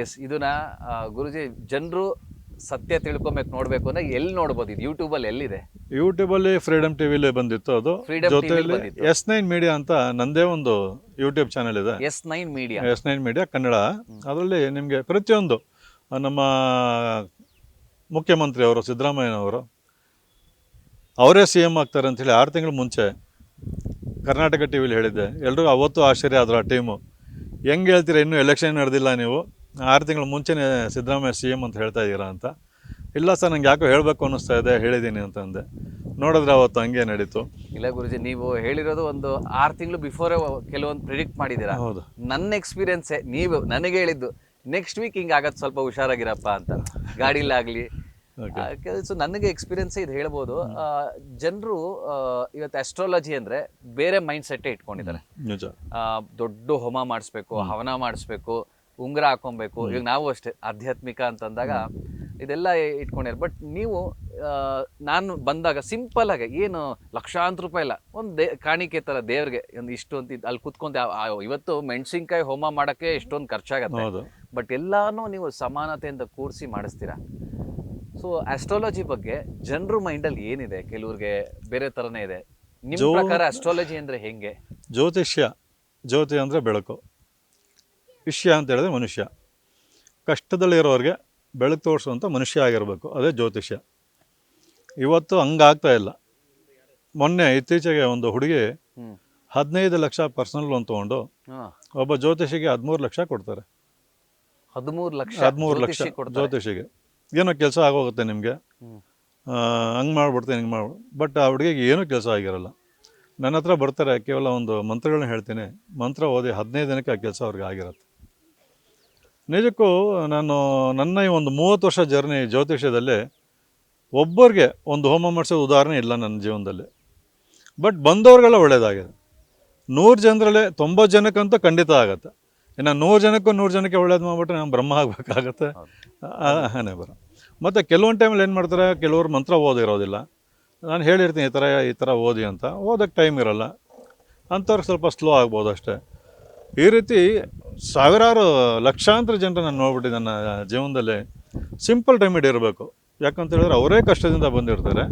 ಎಸ್ ಇದನ್ನ ಗುರುಜಿ ಜನರು ಸತ್ಯ ತಿಳ್ಕೊಬೇಕು ನೋಡ್ಬೇಕು ಅಂದ್ರೆ ಎಲ್ಲಿ ನೋಡ್ಬೋದು ಇದು ಯೂಟ್ಯೂಬಲ್ಲಿ ಎಲ್ಲಿದೆ? ಯೂಟ್ಯೂಬಲ್ಲಿ ಫ್ರೀಡಮ್ ಟಿವಿಲಿ ಬಂದಿತ್ತು ಅದು. Freedom TV ಲಿ ಜೊತೆಯಲ್ಲಿ ಬಂದಿತ್ತು. S9 ಮೀಡಿಯಾ ಅಂತ ನಂದೇ ಒಂದು ಯೂಟ್ಯೂಬ್ ಚಾನೆಲ್ ಇದೆ. S9 media. S9 media Kannada. ಅದರಲ್ಲಿ ನಿಮಗೆ ಪ್ರತಿಯೊಂದು ನಮ್ಮ ಮುಖ್ಯಮಂತ್ರಿ ಅವರು ಸಿದ್ದರಾಮಯ್ಯನವರು ಅವರೇ CM ಆಗ್ತಾರೆ ಅಂಥೇಳಿ 6 ತಿಂಗಳ ಮುಂಚೆ ಕರ್ನಾಟಕ ಟಿ ವಿಲಿ ಹೇಳಿದ್ದೆ. ಎಲ್ರಿಗೂ ಅವತ್ತು ಆಶ್ಚರ್ಯ ಆದ್ರು ಆ ಟೀಮು. ಹೆಂಗೆ ಹೇಳ್ತೀರಾ ಇನ್ನೂ ಎಲೆಕ್ಷನ್ ನಡೆದಿಲ್ಲ ನೀವು, 6 ತಿಂಗಳ ಮುಂಚೆನೇ ಸಿದ್ದರಾಮಯ್ಯ CM ಅಂತ ಹೇಳ್ತಾ ಇದ್ದೀರಾ ಅಂತ. ಇಲ್ಲ ಸರ್ ನಂಗೆ ಯಾಕೋ ಹೇಳಬೇಕು ಅನ್ನಿಸ್ತಾ ಇದೆ, ಹೇಳಿದ್ದೀನಿ ಅಂತಂದೆ. ನೋಡಿದ್ರೆ ಅವತ್ತು ಹಂಗೆ ನಡೀತು. ಇಲ್ಲ ಗುರುಜಿ, ನೀವು ಹೇಳಿರೋದು ಒಂದು 6 ತಿಂಗಳು ಬಿಫೋರೇ ಕೆಲವೊಂದು ಪ್ರಿಡಿಕ್ಟ್ ಮಾಡಿದ್ದೀರಾ. ಹೌದು. ನನ್ನ ಎಕ್ಸ್ಪೀರಿಯನ್ಸೇ ನೀವು ನನಗೆ ಹೇಳಿದ್ದು ನೆಕ್ಸ್ಟ್ ವೀಕ್ ಹಿಂಗೆ ಆಗತ್ತೆ, ಸ್ವಲ್ಪ ಹುಷಾರಾಗಿರಪ್ಪ ಅಂತ, ಗಾಡಿಲಾಗಲಿ. ಸೊ ನನಗೆ ಎಕ್ಸ್ಪೀರಿಯನ್ಸೇ ಇದು ಹೇಳ್ಬೋದು. ಜನರು ಇವತ್ತು ಆಸ್ಟ್ರಾಲಜಿ ಅಂದರೆ ಬೇರೆ ಮೈಂಡ್ ಸೆಟ್ಟೇ ಇಟ್ಕೊಂಡಿದ್ದಾರೆ. ನಿಜ. ದೊಡ್ಡ ಹೋಮ ಮಾಡಿಸ್ಬೇಕು, ಹವನ ಮಾಡಿಸ್ಬೇಕು, ಉಂಗುರ ಹಾಕೊಬೇಕು. ಈಗ ನಾವು ಅಷ್ಟೇ ಆಧ್ಯಾತ್ಮಿಕ ಅಂತಂದಾಗ ಇದೆಲ್ಲ ಇಟ್ಕೊಂಡಿದ್ದಾರೆ. ಬಟ್ ನೀವು ನಾನು ಬಂದಾಗ ಸಿಂಪಲ್ ಆಗಿ ಏನು ಲಕ್ಷಾಂತರ ರೂಪಾಯಿ ಇಲ್ಲ, ಒಂದು ಕಾಣಿಕೆ ಥರ ದೇವ್ರಿಗೆ ಒಂದು ಇಷ್ಟು ಅಂತ ಅಲ್ಲಿ ಕುತ್ಕೊಂತ. ಇವತ್ತು ಮೆಣಸಿನ್ಕಾಯಿ ಹೋಮ ಮಾಡೋಕ್ಕೆ ಎಷ್ಟೊಂದು ಖರ್ಚಾಗತ್ತೆ. ಬಟ್ ಎಲ್ಲಾನು ನೀವು ಸಮಾನತೆಯಿಂದ ಕೂಡಿಸಿ ಮಾಡಿಸ್ತೀರಾ. ಸೊ ಆಸ್ಟ್ರಾಲಜಿ ಬಗ್ಗೆ ಜನರ ಮೈಂಡಲ್ಲಿ ಏನಿದೆ? ಕೆಲವ್ರಿಗೆ ಬೇರೆ ಥರನೇ ಇದೆ. ನಿಮ್ಮ ಪ್ರಕಾರ ಆಸ್ಟ್ರಾಲಜಿ ಅಂದರೆ ಹೆಂಗೆ? ಜ್ಯೋತಿಷ್ಯ, ಜ್ಯೋತಿ ಅಂದರೆ ಬೆಳಕು, ವಿಷಯ ಅಂತ ಹೇಳಿದ್ರೆ ಮನುಷ್ಯ. ಕಷ್ಟದಲ್ಲಿರೋರಿಗೆ ಬೆಳಕು ತೋರಿಸುವಂಥ ಮನುಷ್ಯ ಆಗಿರಬೇಕು, ಅದೇ ಜ್ಯೋತಿಷ್ಯ. ಇವತ್ತು ಹಂಗಾಗ್ತಾ ಇಲ್ಲ. ಮೊನ್ನೆ ಇತ್ತೀಚೆಗೆ ಒಂದು ಹುಡುಗಿ 15 ಲಕ್ಷ ಪರ್ಸನಲ್ ಲೋನ್ ತೊಗೊಂಡು ಒಬ್ಬ ಜ್ಯೋತಿಷಿಗೆ 13 ಲಕ್ಷ ಕೊಡ್ತಾರೆ. 13 ಲಕ್ಷ ಜ್ಯೋತಿಷಿಗೆ. ಏನೋ ಕೆಲಸ ಆಗೋಗುತ್ತೆ ನಿಮಗೆ, ಹಂಗೆ ಮಾಡ್ಬಿಡ್ತೀನಿ ಹಿಂಗೆ ಮಾಡ್ಬಿಡು. ಬಟ್ ಆ ಹುಡುಗಿಗೆ ಏನೂ ಕೆಲಸ ಆಗಿರಲ್ಲ. ನನ್ನ ಹತ್ರ ಬರ್ತಾರೆ, ಕೇವಲ ಒಂದು ಮಂತ್ರಗಳನ್ನ ಹೇಳ್ತೀನಿ, ಮಂತ್ರ ಓದಿ 15 ದಿನಕ್ಕೆ ಆ ಕೆಲಸ ಅವ್ರಿಗೆ ಆಗಿರುತ್ತೆ. ನಿಜಕ್ಕೂ ನಾನು ನನ್ನ ಈ ಒಂದು 30 ವರ್ಷ ಜರ್ನಿ ಜ್ಯೋತಿಷ್ಯದಲ್ಲಿ ಒಬ್ಬರಿಗೆ ಒಂದು ಹೋಮ ಮಾಡಿಸೋದು ಉದಾಹರಣೆ ಇಲ್ಲ ನನ್ನ ಜೀವನದಲ್ಲಿ. ಬಟ್ ಬಂದವ್ರಿಗೆಲ್ಲ ಒಳ್ಳೇದಾಗಿದೆ. 100 ಜನರಲ್ಲೇ 90 ಜನಕ್ಕಂತೂ ಖಂಡಿತ ಆಗುತ್ತೆ. ಇನ್ನು 100 ಜನಕ್ಕೂ 100 ಜನಕ್ಕೆ ಒಳ್ಳೇದು ಮಾಡಿಬಿಟ್ರೆ ನಾನು ಬ್ರಹ್ಮ ಆಗಬೇಕಾಗತ್ತೆ. ಹಾನೇ ಬರ. ಮತ್ತು ಕೆಲವೊಂದು ಟೈಮಲ್ಲಿ ಏನು ಮಾಡ್ತಾರೆ, ಕೆಲವರು ಮಂತ್ರ ಓದಿರೋದಿಲ್ಲ. ನಾನು ಹೇಳಿರ್ತೀನಿ ಈ ಥರ ಓದಿ ಅಂತ, ಓದೋಕ್ಕೆ ಟೈಮ್ ಇರೋಲ್ಲ. ಅಂಥವ್ರಿಗೆ ಸ್ವಲ್ಪ ಸ್ಲೋ ಆಗ್ಬೋದು ಅಷ್ಟೇ. ಈ ರೀತಿ ಸಾವಿರಾರು ಲಕ್ಷಾಂತರ ಜನರು ನಾನು ನೋಡ್ಬಿಟ್ಟು ನನ್ನ ಜೀವನದಲ್ಲಿ ಸಿಂಪಲ್ ರೆಮಿಡಿ ಇರಬೇಕು. ಯಾಕಂತ ಹೇಳಿದ್ರೆ ಅವರೇ ಕಷ್ಟದಿಂದ ಬಂದಿರ್ತಾರೆ.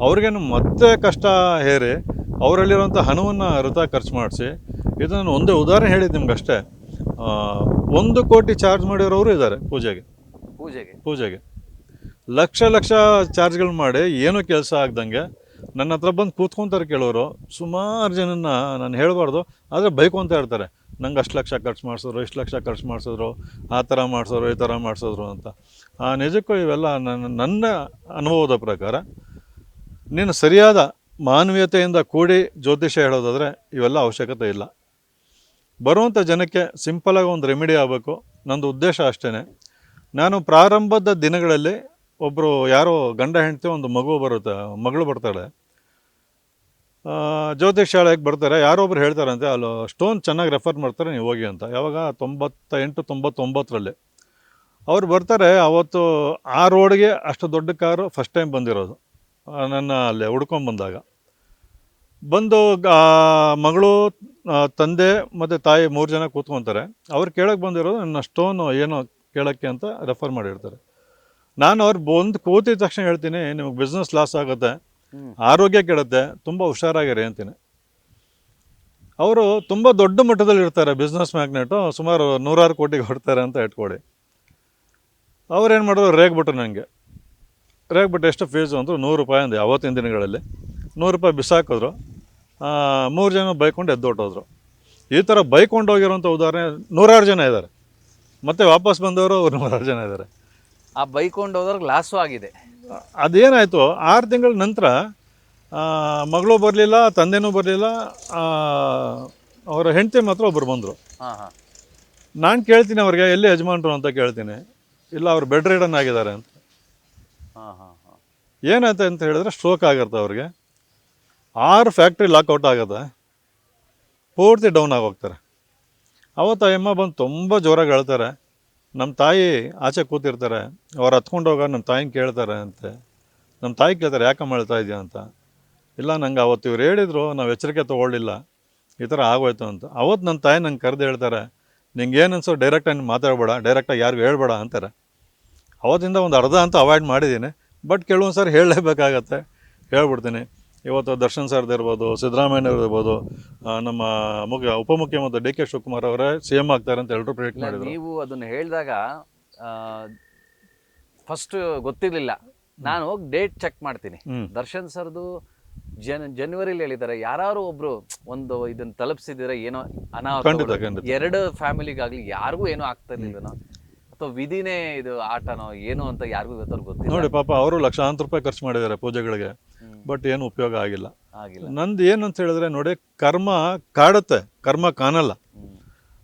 ಅವ್ರಿಗೇನು ಮತ್ತೆ ಕಷ್ಟ ಹೇರಿ ಅವರಲ್ಲಿರುವಂಥ ಹಣವನ್ನು ವೃಥಾ ಖರ್ಚು ಮಾಡಿಸಿ, ಇದು ನಾನು ಒಂದೇ ಉದಾಹರಣೆ ಹೇಳಿದ್ದು ನಿಮ್ಗೆ ಅಷ್ಟೇ. 1 ಕೋಟಿ ಚಾರ್ಜ್ ಮಾಡಿರೋರು ಇದ್ದಾರೆ ಪೂಜೆಗೆ. ಲಕ್ಷ ಚಾರ್ಜ್ಗಳು ಮಾಡಿ ಏನೂ ಕೆಲಸ ಆಗ್ದಂಗೆ ನನ್ನ ಹತ್ರ ಬಂದು ಕೂತ್ಕೊತಾರೆ ಕೆಲವರು. ಸುಮಾರು ಜನನ್ನ ನಾನು ಹೇಳಬಾರ್ದು, ಆದರೆ ಬೈಕೊಂತ ಇರ್ತಾರೆ, ನಂಗೆ ಅಷ್ಟು ಲಕ್ಷ ಖರ್ಚು ಮಾಡಿಸಿದ್ರು, ಇಷ್ಟು ಲಕ್ಷ ಖರ್ಚು ಮಾಡಿಸಿದ್ರು, ಆ ಥರ ಮಾಡಿಸಿದ್ರು, ಈ ಥರ ಮಾಡಿಸಿದ್ರು ಅಂತ. ನಿಜಕ್ಕೂ ಇವೆಲ್ಲ ನನ್ನ ಅನುಭವದ ಪ್ರಕಾರ ನೀನು ಸರಿಯಾದ ಮಾನವೀಯತೆಯಿಂದ ಕೂಡಿ ಜ್ಯೋತಿಷ್ಯ ಹೇಳೋದಾದರೆ ಇವೆಲ್ಲ ಅವಶ್ಯಕತೆ ಇಲ್ಲ. ಬರುವಂಥ ಜನಕ್ಕೆ ಸಿಂಪಲಾಗಿ ಒಂದು ರೆಮಿಡಿ ಆಗಬೇಕು, ನಂದು ಉದ್ದೇಶ ಅಷ್ಟೇ. ನಾನು ಪ್ರಾರಂಭದ ದಿನಗಳಲ್ಲಿ ಒಬ್ಬರು ಯಾರೋ ಗಂಡ ಹೆಂಡತಿ ಒಂದು ಮಗಳು ಬರ್ತಾಳೆ. ಜ್ಯೋತಿಷ್ಯಾಲಯಕ್ಕೆ ಬರ್ತಾರೆ. ಯಾರೊಬ್ರು ಹೇಳ್ತಾರಂತೆ ಅಲ್ಲಿ ಸ್ಟೋನ್ ಚೆನ್ನಾಗಿ ರೆಫರ್ ಮಾಡ್ತಾರೆ, ನೀವು ಹೋಗಿ ಅಂತ. ಯಾವಾಗ 98-99ರಲ್ಲಿ ಅವ್ರು ಬರ್ತಾರೆ. ಅವತ್ತು ಆ ರೋಡ್ಗೆ ಅಷ್ಟು ದೊಡ್ಡ ಕಾರು ಫಸ್ಟ್ ಟೈಮ್ ಬಂದಿರೋದು. ನನ್ನ ಅಲ್ಲಿ ಹುಡ್ಕೊಂಬಂದಾಗ ಬಂದು ಮಗಳು, ತಂದೆ ಮತ್ತು ತಾಯಿ 3 ಜನ ಕೂತ್ಕೊತಾರೆ. ಅವ್ರು ಕೇಳೋಕ್ಕೆ ಬಂದಿರೋದು ನನ್ನ ಸ್ಟೋನು ಏನೋ ಕೇಳೋಕ್ಕೆ ಅಂತ ರೆಫರ್ ಮಾಡಿರ್ತಾರೆ. ನಾನು ಅವ್ರು ಬಂದು ಕೂತಿದ ತಕ್ಷಣ ಹೇಳ್ತೀನಿ, ನಿಮಗೆ ಬಿಸ್ನೆಸ್ ಲಾಸ್ ಆಗುತ್ತೆ, ಆರೋಗ್ಯ ಕೆಡುತ್ತೆ, ತುಂಬ ಹುಷಾರಾಗಿರಿ ಅಂತೀನಿ. ಅವರು ತುಂಬ ದೊಡ್ಡ ಮಟ್ಟದಲ್ಲಿ ಇರ್ತಾರೆ, ಬಿಸ್ನೆಸ್ ಮ್ಯಾಗ್ನೆಟು, ಸುಮಾರು 100 ಕೋಟಿಗೆ ಹೊಡ್ತಾರೆ ಅಂತ ಇಟ್ಕೊಳ್ಳಿ. ಅವ್ರೇನು ಮಾಡಿದ್ರು, ರೇಗ್ಬಿಟ್ಟು ಎಷ್ಟು ಫೀಸು ಅಂದರು, 100 ರೂಪಾಯಿ ಅಂದೆ. ಅವತ್ತಿನ ದಿನಗಳಲ್ಲಿ 100 ರೂಪಾಯಿ ಬಿಸಾಕಿದ್ರು. 3 ಜನ ಬೈಕೊಂಡು ಎದ್ದೊಟ್ಟೋದ್ರು. ಈ ಥರ ಬೈಕೊಂಡು ಹೋಗಿರೋಂಥ ಉದಾಹರಣೆ 100 ಜನ ಇದ್ದಾರೆ. ಮತ್ತೆ ವಾಪಸ್ ಬಂದವರು 100 ಜನ ಇದ್ದಾರೆ. ಆ ಬೈಕೊಂಡು ಹೋದವ್ರಿಗೆ ಲಾಸು ಆಗಿದೆ. ಅದೇನಾಯಿತು, 6 ತಿಂಗಳ ನಂತರ ಮಗಳು ಬರಲಿಲ್ಲ, ತಂದೆನೂ ಬರಲಿಲ್ಲ, ಅವರ ಹೆಂಡತಿ ಮಾತ್ರ ಒಬ್ಬರು ಬಂದರು. ನಾನು ಕೇಳ್ತೀನಿ ಅವ್ರಿಗೆ, ಎಲ್ಲಿ ಯಜಮಾನ್ರು ಅಂತ ಕೇಳ್ತೀನಿ. ಇಲ್ಲ, ಅವ್ರು ಬೆಡ್ ರಿಡನ್ ಆಗಿದ್ದಾರೆ ಅಂತ. ಏನಾಯ್ತು ಅಂತ ಹೇಳಿದ್ರೆ ಸ್ಟ್ರೋಕ್ ಆಗಿರುತ್ತೆ ಅವ್ರಿಗೆ. 6 ಫ್ಯಾಕ್ಟ್ರಿ ಲಾಕೌಟ್ ಆಗುತ್ತೆ, ಪೂರ್ತಿ ಡೌನ್ ಆಗೋಗ್ತಾರೆ. ಅವತ್ತು ಆ ಅಮ್ಮ ಬಂದು ತುಂಬ ಜೋರಾಗಿ ಹೇಳ್ತಾರೆ. ನಮ್ಮ ತಾಯಿ ಆಚೆ ಕೂತಿರ್ತಾರೆ, ಅವ್ರು ಹತ್ಕೊಂಡು ಹೋಗ ನಮ್ಮ ತಾಯಿನ ಕೇಳ್ತಾರೆ ಅಂತೆ. ನಮ್ಮ ತಾಯಿ ಕೇಳ್ತಾರೆ, ಯಾಕಮ್ಮ ಹೇಳ್ತಾ ಇದೆಯಾ ಅಂತ. ಇಲ್ಲ, ನಂಗೆ ಅವತ್ತು ಇವ್ರು ಹೇಳಿದರು, ನಾವು ಎಚ್ಚರಿಕೆ ತೊಗೊಳ್ಳಿಲ್ಲ, ಈ ಥರ ಆಗೋಯ್ತು ಅಂತ. ಅವತ್ತು ನನ್ನ ತಾಯಿ ನಂಗೆ ಕರೆದು ಹೇಳ್ತಾರೆ, ನಿಂಗೆ ಏನು ಅನ್ಸೋ ಡೈರೆಕ್ಟಾಗಿ ಮಾತಾಡಬೇಡ, ಡೈರೆಕ್ಟಾಗಿ ಯಾರಿಗೂ ಹೇಳ್ಬೇಡ ಅಂತಾರೆ. ಅವತ್ತಿಂದ ಒಂದು ಅರ್ಧ ಅಂತ ಅವಾಯ್ಡ್ ಮಾಡಿದ್ದೀನಿ. ಬಟ್ ಕೆಲವೊಂದು ಸಾರಿ ಹೇಳಲೇಬೇಕಾಗತ್ತೆ, ಹೇಳ್ಬಿಡ್ತೀನಿ. ಇವತ್ತು ದರ್ಶನ್ ಸರ್ದು ಇರ್ಬೋದು, ಸಿದ್ದರಾಮಯ್ಯವ್ರದ್ದು ಇರ್ಬೋದು, ನಮ್ಮ ಉಪಮುಖ್ಯಮಂತ್ರಿ ಡಿ ಕೆ ಶಿವಕುಮಾರ್ ಅವರೇ CM ಆಗ್ತಾರೆ ಅಂತ ಎಲ್ಲರೂ ಪ್ರಿಡಿಕ್ಟ್ ಇಲ್ಲ, ಮಾಡಿದ್ರು. ನೀವು ಅದನ್ನು ಹೇಳಿದಾಗ ಫಸ್ಟ್ ಗೊತ್ತಿರಲಿಲ್ಲ. ನಾನು ಹೋಗಿ ಡೇಟ್ ಚೆಕ್ ಮಾಡ್ತೀನಿ. ದರ್ಶನ್ ಸರ್ದು ಜನವರಿಲಿ ಹೇಳಿದ್ದಾರೆ. ಯಾರು ಒಬ್ರು ಒಂದು ಇದನ್ನ ತಲುಪಿಸಿದ್ರೆ ಏನೋ ಅನಾಹುತ, ಎರಡು ಫ್ಯಾಮಿಲಿಗಾಗ್ಲಿ ಯಾರಿಗೂ ಏನೋ ಆಗ್ತಾ ಇರ್ಲಿಲ್ಲನೋ ಅಥವಾ ವಿಧಿನೇ ಇದು ಆಟನೋ ಏನೋ ಅಂತ ಯಾರಿಗೂ ಗೊತ್ತಿಲ್ಲ. ನೋಡಿ ಪಾಪ ಅವರು ಲಕ್ಷಾಂತರ ರೂಪಾಯಿ ಖರ್ಚು ಮಾಡಿದ್ದಾರೆ ಪೂಜೆಗಳಿಗೆ, ಬಟ್ ಏನು ಉಪಯೋಗ ಆಗಿಲ್ಲ. ನಂದು ಏನಂತ ಹೇಳಿದ್ರೆ ನೋಡಿ, ಕರ್ಮ ಕಾಡುತ್ತೆ, ಕರ್ಮ ಕಾಣಲ್ಲ.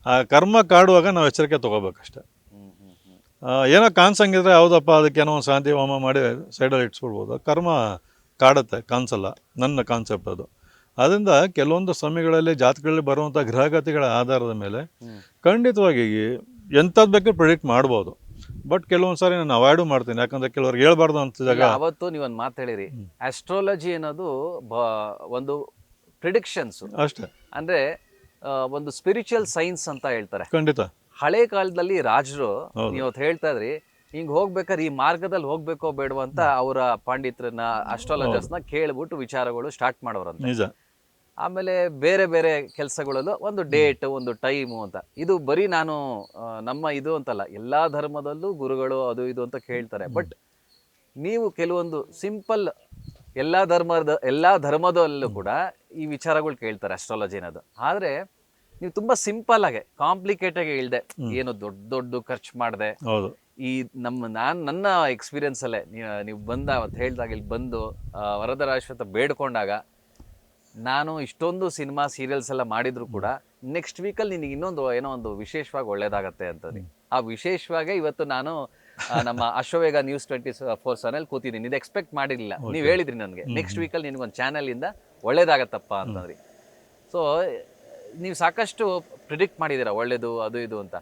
ಆ ಕರ್ಮ ಕಾಡುವಾಗ ನಾವು ಎಚ್ಚರಿಕೆ ತೊಗೋಬೇಕಷ್ಟೆ. ಏನೋ ಕಾಣಿಸಂಗಿದ್ರೆ ಹೌದಪ್ಪ ಅದಕ್ಕೇನೋ ಒಂದು ಶಾಂತಿ ಹೋಮ ಮಾಡಿ ಸೈಡಲ್ಲಿ ಇಟ್ಸ್ಬಿಡ್ಬೋದು. ಕರ್ಮ ಕಾಡುತ್ತೆ, ಕಾಣಿಸಲ್ಲ. ನನ್ನ ಕಾನ್ಸೆಪ್ಟ್ ಅದು. ಅದರಿಂದ ಕೆಲವೊಂದು ಸಮಯಗಳಲ್ಲಿ ಜಾತಕಗಳಲ್ಲಿ ಬರುವಂಥ ಗ್ರಹಗತಿಗಳ ಆಧಾರದ ಮೇಲೆ ಖಂಡಿತವಾಗಿ ಎಂಥದ್ದು ಬೇಕಾದ್ರೂ ಪ್ರಿಡಿಕ್ಟ್ ಮಾಡ್ಬೋದು. ಬಟ್ ಕೆಲವೊಂದು ಸಾರಿ ನಾನು ಅವಾಯ್ಡು ಮಾಡ್ತೀನಿ, ಯಾಕಂದ್ರೆ ಕೆಲವ್ರಿಗೆ ಹೇಳ್ಬಾರ್ದು ಅಂತಿದಾಗ. ಅವತ್ತು ನೀವೊಂದು ಮಾತು ಹೇಳಿರಿ, ಆಸ್ಟ್ರಾಲಜಿ ಅನ್ನೋದು ಒಂದು ಪ್ರಿಡಿಕ್ಷನ್ಸ್ ಅಷ್ಟೇ, ಅಂದ್ರೆ ಒಂದು ಸ್ಪಿರಿಚುವಲ್ ಸೈನ್ಸ್ ಅಂತ ಹೇಳ್ತಾರೆ. ಖಂಡಿತ. ಹಳೆ ಕಾಲದಲ್ಲಿ ರಾಜರು ನೀವು ಹೇಳ್ತಾ ಇದ್ರಿ, ಹಿಂಗ್ ಹೋಗ್ಬೇಕಾದ್ರೆ ಈ ಮಾರ್ಗದಲ್ಲಿ ಹೋಗ್ಬೇಕೋ ಬೇಡವ ಅಂತ ಅವರ ಪಾಂಡಿತ್ರನ ಅಸ್ಟ್ರಾಲಜರ್ಸ್ನ ಕೇಳ್ಬಿಟ್ಟು ವಿಚಾರಗಳು ಸ್ಟಾರ್ಟ್ ಮಾಡೋರಂತ. ನಿಜ. ಆಮೇಲೆ ಬೇರೆ ಬೇರೆ ಕೆಲಸಗಳಲ್ಲೂ ಒಂದು ಡೇಟ್, ಒಂದು ಟೈಮು ಅಂತ. ಇದು ಬರೀ ನಾನು ನಮ್ಮ ಇದು ಅಂತಲ್ಲ, ಎಲ್ಲಾ ಧರ್ಮದಲ್ಲೂ ಗುರುಗಳು ಅದು ಇದು ಅಂತ ಕೇಳ್ತಾರೆ. ಬಟ್ ನೀವು ಕೆಲವೊಂದು ಸಿಂಪಲ್ ಎಲ್ಲಾ ಧರ್ಮದಲ್ಲೂ ಕೂಡ ಈ ವಿಚಾರಗಳು ಕೇಳ್ತಾರೆ ಅಸ್ಟ್ರಾಲಜಿ ಅನ್ನೋದು. ಆದ್ರೆ ನೀವು ತುಂಬಾ ಸಿಂಪಲ್ ಆಗಿ, ಕಾಂಪ್ಲಿಕೇಟ್ ಆಗಿ ಹೇಳ್ದೆ, ಏನು ದೊಡ್ಡ ದೊಡ್ಡ ಖರ್ಚು ಮಾಡಿದೆ. ಈ ನನ್ನ ಎಕ್ಸ್ಪೀರಿಯನ್ಸ್ ಅಲ್ಲೇ ನೀವು ಬಂದ ಅವತ್ತು ಹೇಳ್ದಾಗ ಇಲ್ಲಿ ಬಂದು ವರದರಾಶ್ವತ ಬೇಡ್ಕೊಂಡಾಗ, ನಾನು ಇಷ್ಟೊಂದು ಸಿನಿಮಾ ಸೀರಿಯಲ್ಸ್ ಎಲ್ಲ ಮಾಡಿದ್ರು ಕೂಡ ನೆಕ್ಸ್ಟ್ ವೀಕಲ್ಲಿ ನಿನಗೆ ಇನ್ನೊಂದು ಏನೋ ಒಂದು ವಿಶೇಷವಾಗಿ ಒಳ್ಳೇದಾಗತ್ತೆ ಅಂತಂದು. ಆ ವಿಶೇಷವಾಗಿ ಇವತ್ತು ನಾನು ನಮ್ಮ ಅಶ್ವವೇಗ News 24 ಚಾನೆಲ್ ಕೂತಿದ್ದೀನಿ. ಇದು ಎಕ್ಸ್ಪೆಕ್ಟ್ ಮಾಡಿರಲಿಲ್ಲ. ನೀವು ಹೇಳಿದ್ರಿ ನನಗೆ ನೆಕ್ಸ್ಟ್ ವೀಕಲ್ಲಿ ನಿನಗೊಂದು ಚಾನೆಲ್ ಇಂದ ಒಳ್ಳೇದಾಗತ್ತಪ್ಪ ಅಂತಂದ್ರಿ. ಸೊ ನೀವು ಸಾಕಷ್ಟು ಪ್ರಿಡಿಕ್ಟ್ ಮಾಡಿದ್ದೀರಾ ಒಳ್ಳೇದು ಅದು ಇದು ಅಂತ.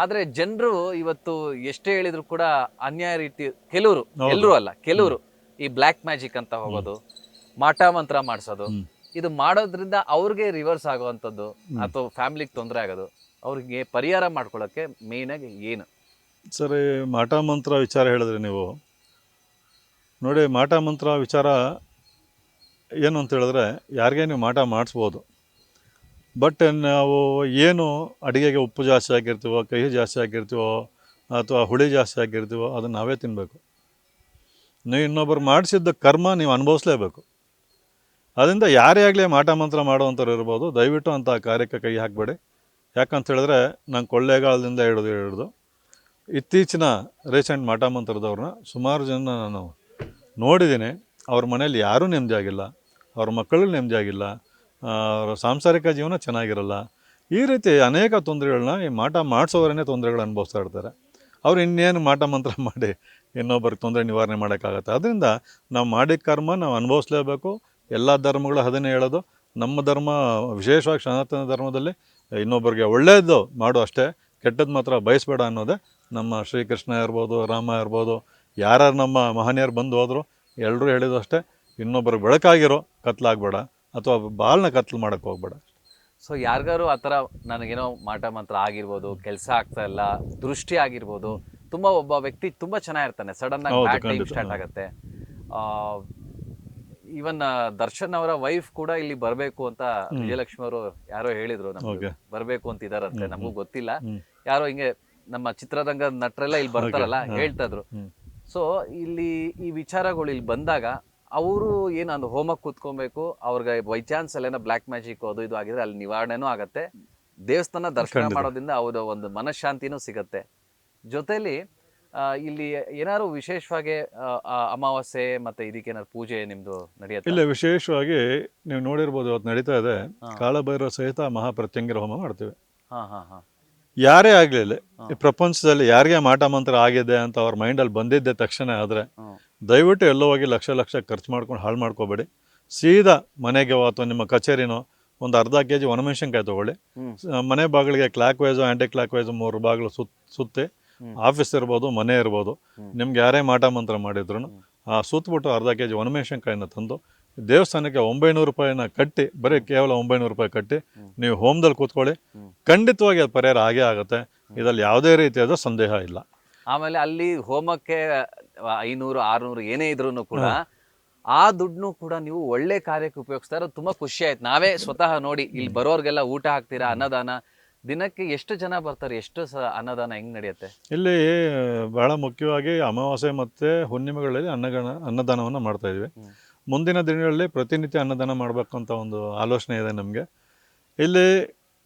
ಆದ್ರೆ ಜನರು ಇವತ್ತು ಎಷ್ಟೇ ಹೇಳಿದ್ರು ಕೂಡ ಅನ್ಯಾಯ ರೀತಿ, ಕೆಲವರು, ಎಲ್ಲರೂ ಅಲ್ಲ, ಕೆಲವರು ಈ ಬ್ಲ್ಯಾಕ್ ಮ್ಯಾಜಿಕ್ ಅಂತ ಹೋಗೋದು, ಮಾಟ ಮಂತ್ರ ಮಾಡಿಸೋದು, ಇದು ಮಾಡೋದ್ರಿಂದ ಅವ್ರಿಗೆ ರಿವರ್ಸ್ ಆಗುವಂಥದ್ದು ಅಥವಾ ಫ್ಯಾಮಿಲಿಗೆ ತೊಂದರೆ ಆಗೋದು, ಅವ್ರಿಗೆ ಪರಿಹಾರ ಮಾಡ್ಕೊಳ್ಳೋಕ್ಕೆ ಮೇನ್ ಆಗಿ ಏನು? ಸರಿ, ಮಾಟ ಮಂತ್ರ ವಿಚಾರ ಹೇಳಿದ್ರಿ ನೀವು. ನೋಡಿ, ಮಾಟ ಮಂತ್ರ ವಿಚಾರ ಏನು ಅಂತ ಹೇಳಿದ್ರೆ, ಯಾರಿಗೆ ನೀವು ಮಾಟ ಮಾಡಿಸ್ಬೋದು. ಬಟ್ ನಾವು ಏನು ಅಡುಗೆಗೆ ಉಪ್ಪು ಜಾಸ್ತಿ ಹಾಕಿರ್ತೀವೋ, ಕಹಿ ಜಾಸ್ತಿ ಹಾಕಿರ್ತೀವೋ, ಅಥವಾ ಹುಳಿ ಜಾಸ್ತಿ ಹಾಕಿರ್ತೀವೋ ಅದನ್ನು ನಾವೇ ತಿನ್ನಬೇಕು. ನೀವು ಇನ್ನೊಬ್ಬರು ಮಾಡಿಸಿದ್ದ ಕರ್ಮ ನೀವು ಅನುಭವಿಸ್ಲೇಬೇಕು. ಅದರಿಂದ ಯಾರೇ ಆಗಲಿ ಮಾಟ ಮಂತ್ರ ಮಾಡುವಂಥವ್ರು ಇರ್ಬೋದು, ದಯವಿಟ್ಟು ಅಂಥ ಕಾರ್ಯಕ್ಕೆ ಕೈ ಹಾಕಬೇಡಿ. ಯಾಕಂತ ಹೇಳಿದ್ರೆ, ನಾನು ಕೊಳ್ಳೇಗಾಲದಿಂದ ಹಿಡಿದು ಇತ್ತೀಚಿನ ರೀಸೆಂಟ್ ಮಾಟ ಮಂತ್ರದವ್ರನ್ನ ಸುಮಾರು ಜನ ನಾನು ನೋಡಿದ್ದೀನಿ. ಅವ್ರ ಮನೇಲಿ ಯಾರೂ ನೆಮ್ಮದಿ ಆಗಿಲ್ಲ, ಅವ್ರ ಮಕ್ಕಳು ನೆಮ್ಮದಿ ಆಗಿಲ್ಲ, ಅವರ ಸಾಂಸಾರಿಕ ಜೀವನ ಚೆನ್ನಾಗಿರಲ್ಲ. ಈ ರೀತಿ ಅನೇಕ ತೊಂದರೆಗಳನ್ನ ಈ ಮಾಟ ಮಾಡಿಸೋವರೇ ತೊಂದರೆಗಳು ಅನುಭವಿಸ್ತಾ ಇರ್ತಾರೆ. ಅವ್ರು ಇನ್ನೇನು ಮಾಟ ಮಂತ್ರ ಮಾಡಿ ಇನ್ನೊಬ್ಬರಿಗೆ ತೊಂದರೆ ನಿವಾರಣೆ ಮಾಡೋಕ್ಕಾಗತ್ತೆ. ಅದರಿಂದ ನಾವು ಮಾಡಿದ ಕರ್ಮ ನಾವು ಅನುಭವಿಸ್ಲೇಬೇಕು. ಎಲ್ಲ ಧರ್ಮಗಳು ಅದನ್ನೇ ಹೇಳೋದು. ನಮ್ಮ ಧರ್ಮ ವಿಶೇಷವಾಗಿ ಸನಾತನ ಧರ್ಮದಲ್ಲಿ ಇನ್ನೊಬ್ಬರಿಗೆ ಒಳ್ಳೆಯದು ಮಾಡು ಅಷ್ಟೇ, ಕೆಟ್ಟದ್ದು ಮಾತ್ರ ಬಯಸಬೇಡ ಅನ್ನೋದೇ ನಮ್ಮ ಶ್ರೀಕೃಷ್ಣ ಇರ್ಬೋದು, ರಾಮ ಇರ್ಬೋದು, ಯಾರು ನಮ್ಮ ಮಹನೀಯರು ಬಂದು ಹೋದರು ಎಲ್ಲರೂ ಹೇಳಿದ್ದು ಅಷ್ಟೇ. ಇನ್ನೊಬ್ಬರಿಗೆ ಬೆಳಕಾಗಿರೋ ಕತ್ಲಾಗಬೇಡ, ಅಥವಾ ಬಾಳನ್ನ ಕತ್ಲು ಮಾಡೋಕ್ಕೆ ಹೋಗ್ಬೇಡ. ಸೊ ಯಾರಿಗಾರು ಆ ಥರ ನನಗೇನೋ ಮಾಟ ಮಂತ್ರ ಆಗಿರ್ಬೋದು, ಕೆಲಸ ಆಗ್ತಾ ಇಲ್ಲ, ದೃಷ್ಟಿ ಆಗಿರ್ಬೋದು, ತುಂಬ ಒಬ್ಬ ವ್ಯಕ್ತಿ ತುಂಬ ಚೆನ್ನಾಗಿರ್ತಾನೆ, ಸಡನ್ ಆಗಿ ಬ್ಯಾಡ್ ಟೈಮ್ ಸ್ಟಾರ್ಟ್ ಆಗುತ್ತೆ. ಈವನ್ ದರ್ಶನ್ ಅವರ ವೈಫ್ ಕೂಡ ಇಲ್ಲಿ ಬರಬೇಕು ಅಂತ ವಿಜಯಲಕ್ಷ್ಮಿ ಅವರು ಯಾರೋ ಹೇಳಿದ್ರು, ನಮ್ಗೆ ಬರಬೇಕು ಅಂತ ಇದಾರಂತೆ, ನಮಗೂ ಗೊತ್ತಿಲ್ಲ. ಯಾರೋ ಹಿಂಗೆ ನಮ್ಮ ಚಿತ್ರರಂಗದ ನಟರೆಲ್ಲ ಇಲ್ಲಿ ಬರ್ತಾರಲ್ಲ ಹೇಳ್ತಾ ಇದ್ರು. ಸೊ ಇಲ್ಲಿ ಈ ವಿಚಾರಗಳು ಇಲ್ಲಿ ಬಂದಾಗ ಅವರು ಏನು ಒಂದು ಹೋಮಕ್ಕೆ ಕೂತ್ಕೊಬೇಕು, ಅವ್ರಿಗೆ ಬೈ ಚಾನ್ಸ್ ಅಲ್ಲೇನೋ ಬ್ಲ್ಯಾಕ್ ಮ್ಯಾಜಿಕ್ ಅದು ಇದು ಆಗಿದ್ರೆ ಅಲ್ಲಿ ನಿವಾರಣೆನೂ ಆಗತ್ತೆ, ದೇವಸ್ಥಾನ ದರ್ಶನ ಮಾಡೋದ್ರಿಂದ ಅವರ ಒಂದು ಮನಃಶಾಂತಿನೂ ಸಿಗತ್ತೆ. ಜೊತೆಲಿ ಇಲ್ಲಿ ಏನಾದ್ರು ವಿಶೇಷವಾಗಿ ಅಮಾವಾಸ್ಯೆ ಮತ್ತೆ ಇದಕ್ಕೇನಾದ್ರು ಪೂಜೆ ನಿಮ್ದು ನಡೆಯುತ್ತೆ? ಇಲ್ಲ, ವಿಶೇಷವಾಗಿ ನೀವು ನೋಡಿರ್ಬೋದು, ಇವತ್ತು ನಡೀತಾ ಇದೆ ಕಾಲಭೈರವ ಸಹಿತ ಮಹಾಪ್ರತ್ಯಂಗಿರ ಹೋಮ ಮಾಡ್ತೀವಿ. ಯಾರೇ ಆಗಲಿಲ್ಲ ಈ ಪ್ರಪಂಚದಲ್ಲಿ ಯಾರಿಗೆ ಮಾಟ ಮಂತ್ರ ಆಗಿದೆ ಅಂತ ಅವ್ರ ಮೈಂಡಲ್ಲಿ ಬಂದಿದ್ದೆ ತಕ್ಷಣ ಆದರೆ ದಯವಿಟ್ಟು ಎಲ್ಲೋ ಹೋಗಿ ಲಕ್ಷ ಖರ್ಚು ಮಾಡ್ಕೊಂಡು ಹಾಳು ಮಾಡ್ಕೋಬೇಡಿ. ಸೀದಾ ಮನೆಗೆ ಅಥವಾ ನಿಮ್ಮ ಕಚೇರಿನೋ ಒಂದು ಅರ್ಧ kg ಒಣಮೆಣಸಿನ್ಕಾಯಿ ತೊಗೊಳ್ಳಿ, ಮನೆ ಬಾಗಿಲಿಗೆ ಕ್ಲಾಕ್ ವೈಸು ಆ್ಯಂಟಿ ಕ್ಲಾಕ್ ವೈಸು 3 ಬಾಗಿಲು ಸುತ್ತಿ, ಆಫೀಸ್ ಇರ್ಬೋದು, ಮನೆ ಇರ್ಬೋದು, ನಿಮ್ಗೆ ಯಾರೇ ಮಾಟ ಮಂತ್ರ ಮಾಡಿದ್ರು ಸುತ್ತಬಿಟ್ಟು ಅರ್ಧ kg ಒಣಮೆಣಸಿನ್ಕಾಯಿನ ತಂದು ದೇವಸ್ಥಾನಕ್ಕೆ 900 ರೂಪಾಯಿನ ಕಟ್ಟಿ, ಬರೀ ಕೇವಲ 900 ರೂಪಾಯಿ ಕಟ್ಟಿ ನೀವು ಹೋಮದಲ್ಲಿ ಕೂತ್ಕೊಳ್ಳಿ, ಹ್ಮ್. ಖಂಡಿತವಾಗಿ ಅದು ಪರಿಹಾರ ಆಗೇ ಆಗುತ್ತೆ. ಇದರಲ್ಲಿ ಯಾವುದೇ ರೀತಿಯಾದ ಸಂದೇಹ ಇಲ್ಲ. ಆಮೇಲೆ ಅಲ್ಲಿ ಹೋಮಕ್ಕೆ 500-600 ಏನೇ ಇದ್ರೂ ಕೂಡ ಆ ದುಡ್ಡು ಕೂಡ ನೀವು ಒಳ್ಳೆ ಕಾರ್ಯಕ್ಕೆ ಉಪಯೋಗಿಸ್ತಾ ಇರೋದು ತುಂಬಾ ಖುಷಿ ಆಯ್ತು. ನಾವೇ ಸ್ವತಃ ನೋಡಿ ಇಲ್ಲಿ ಬರೋರ್ಗೆಲ್ಲ ಊಟ ಹಾಕ್ತೀರಾ, ಅನ್ನದಾನ ದಿನಕ್ಕೆ ಎಷ್ಟು ಜನ ಬರ್ತಾರೆ, ಎಷ್ಟು ಅನ್ನದಾನ ಹೆಂಗ್ ನಡೆಯುತ್ತೆ? ಇಲ್ಲಿ ಬಹಳ ಮುಖ್ಯವಾಗಿ ಅಮಾವಾಸ್ಯೆ ಮತ್ತು ಹುಣ್ಣಿಮೆಗಳಲ್ಲಿ ಅನ್ನದಾನವನ್ನು ಮಾಡ್ತಾ ಇದ್ವಿ. ಮುಂದಿನ ದಿನಗಳಲ್ಲಿ ಪ್ರತಿನಿತ್ಯ ಅನ್ನದಾನ ಮಾಡಬೇಕು ಅಂತ ಒಂದು ಆಲೋಚನೆ ಇದೆ ನಮಗೆ. ಇಲ್ಲಿ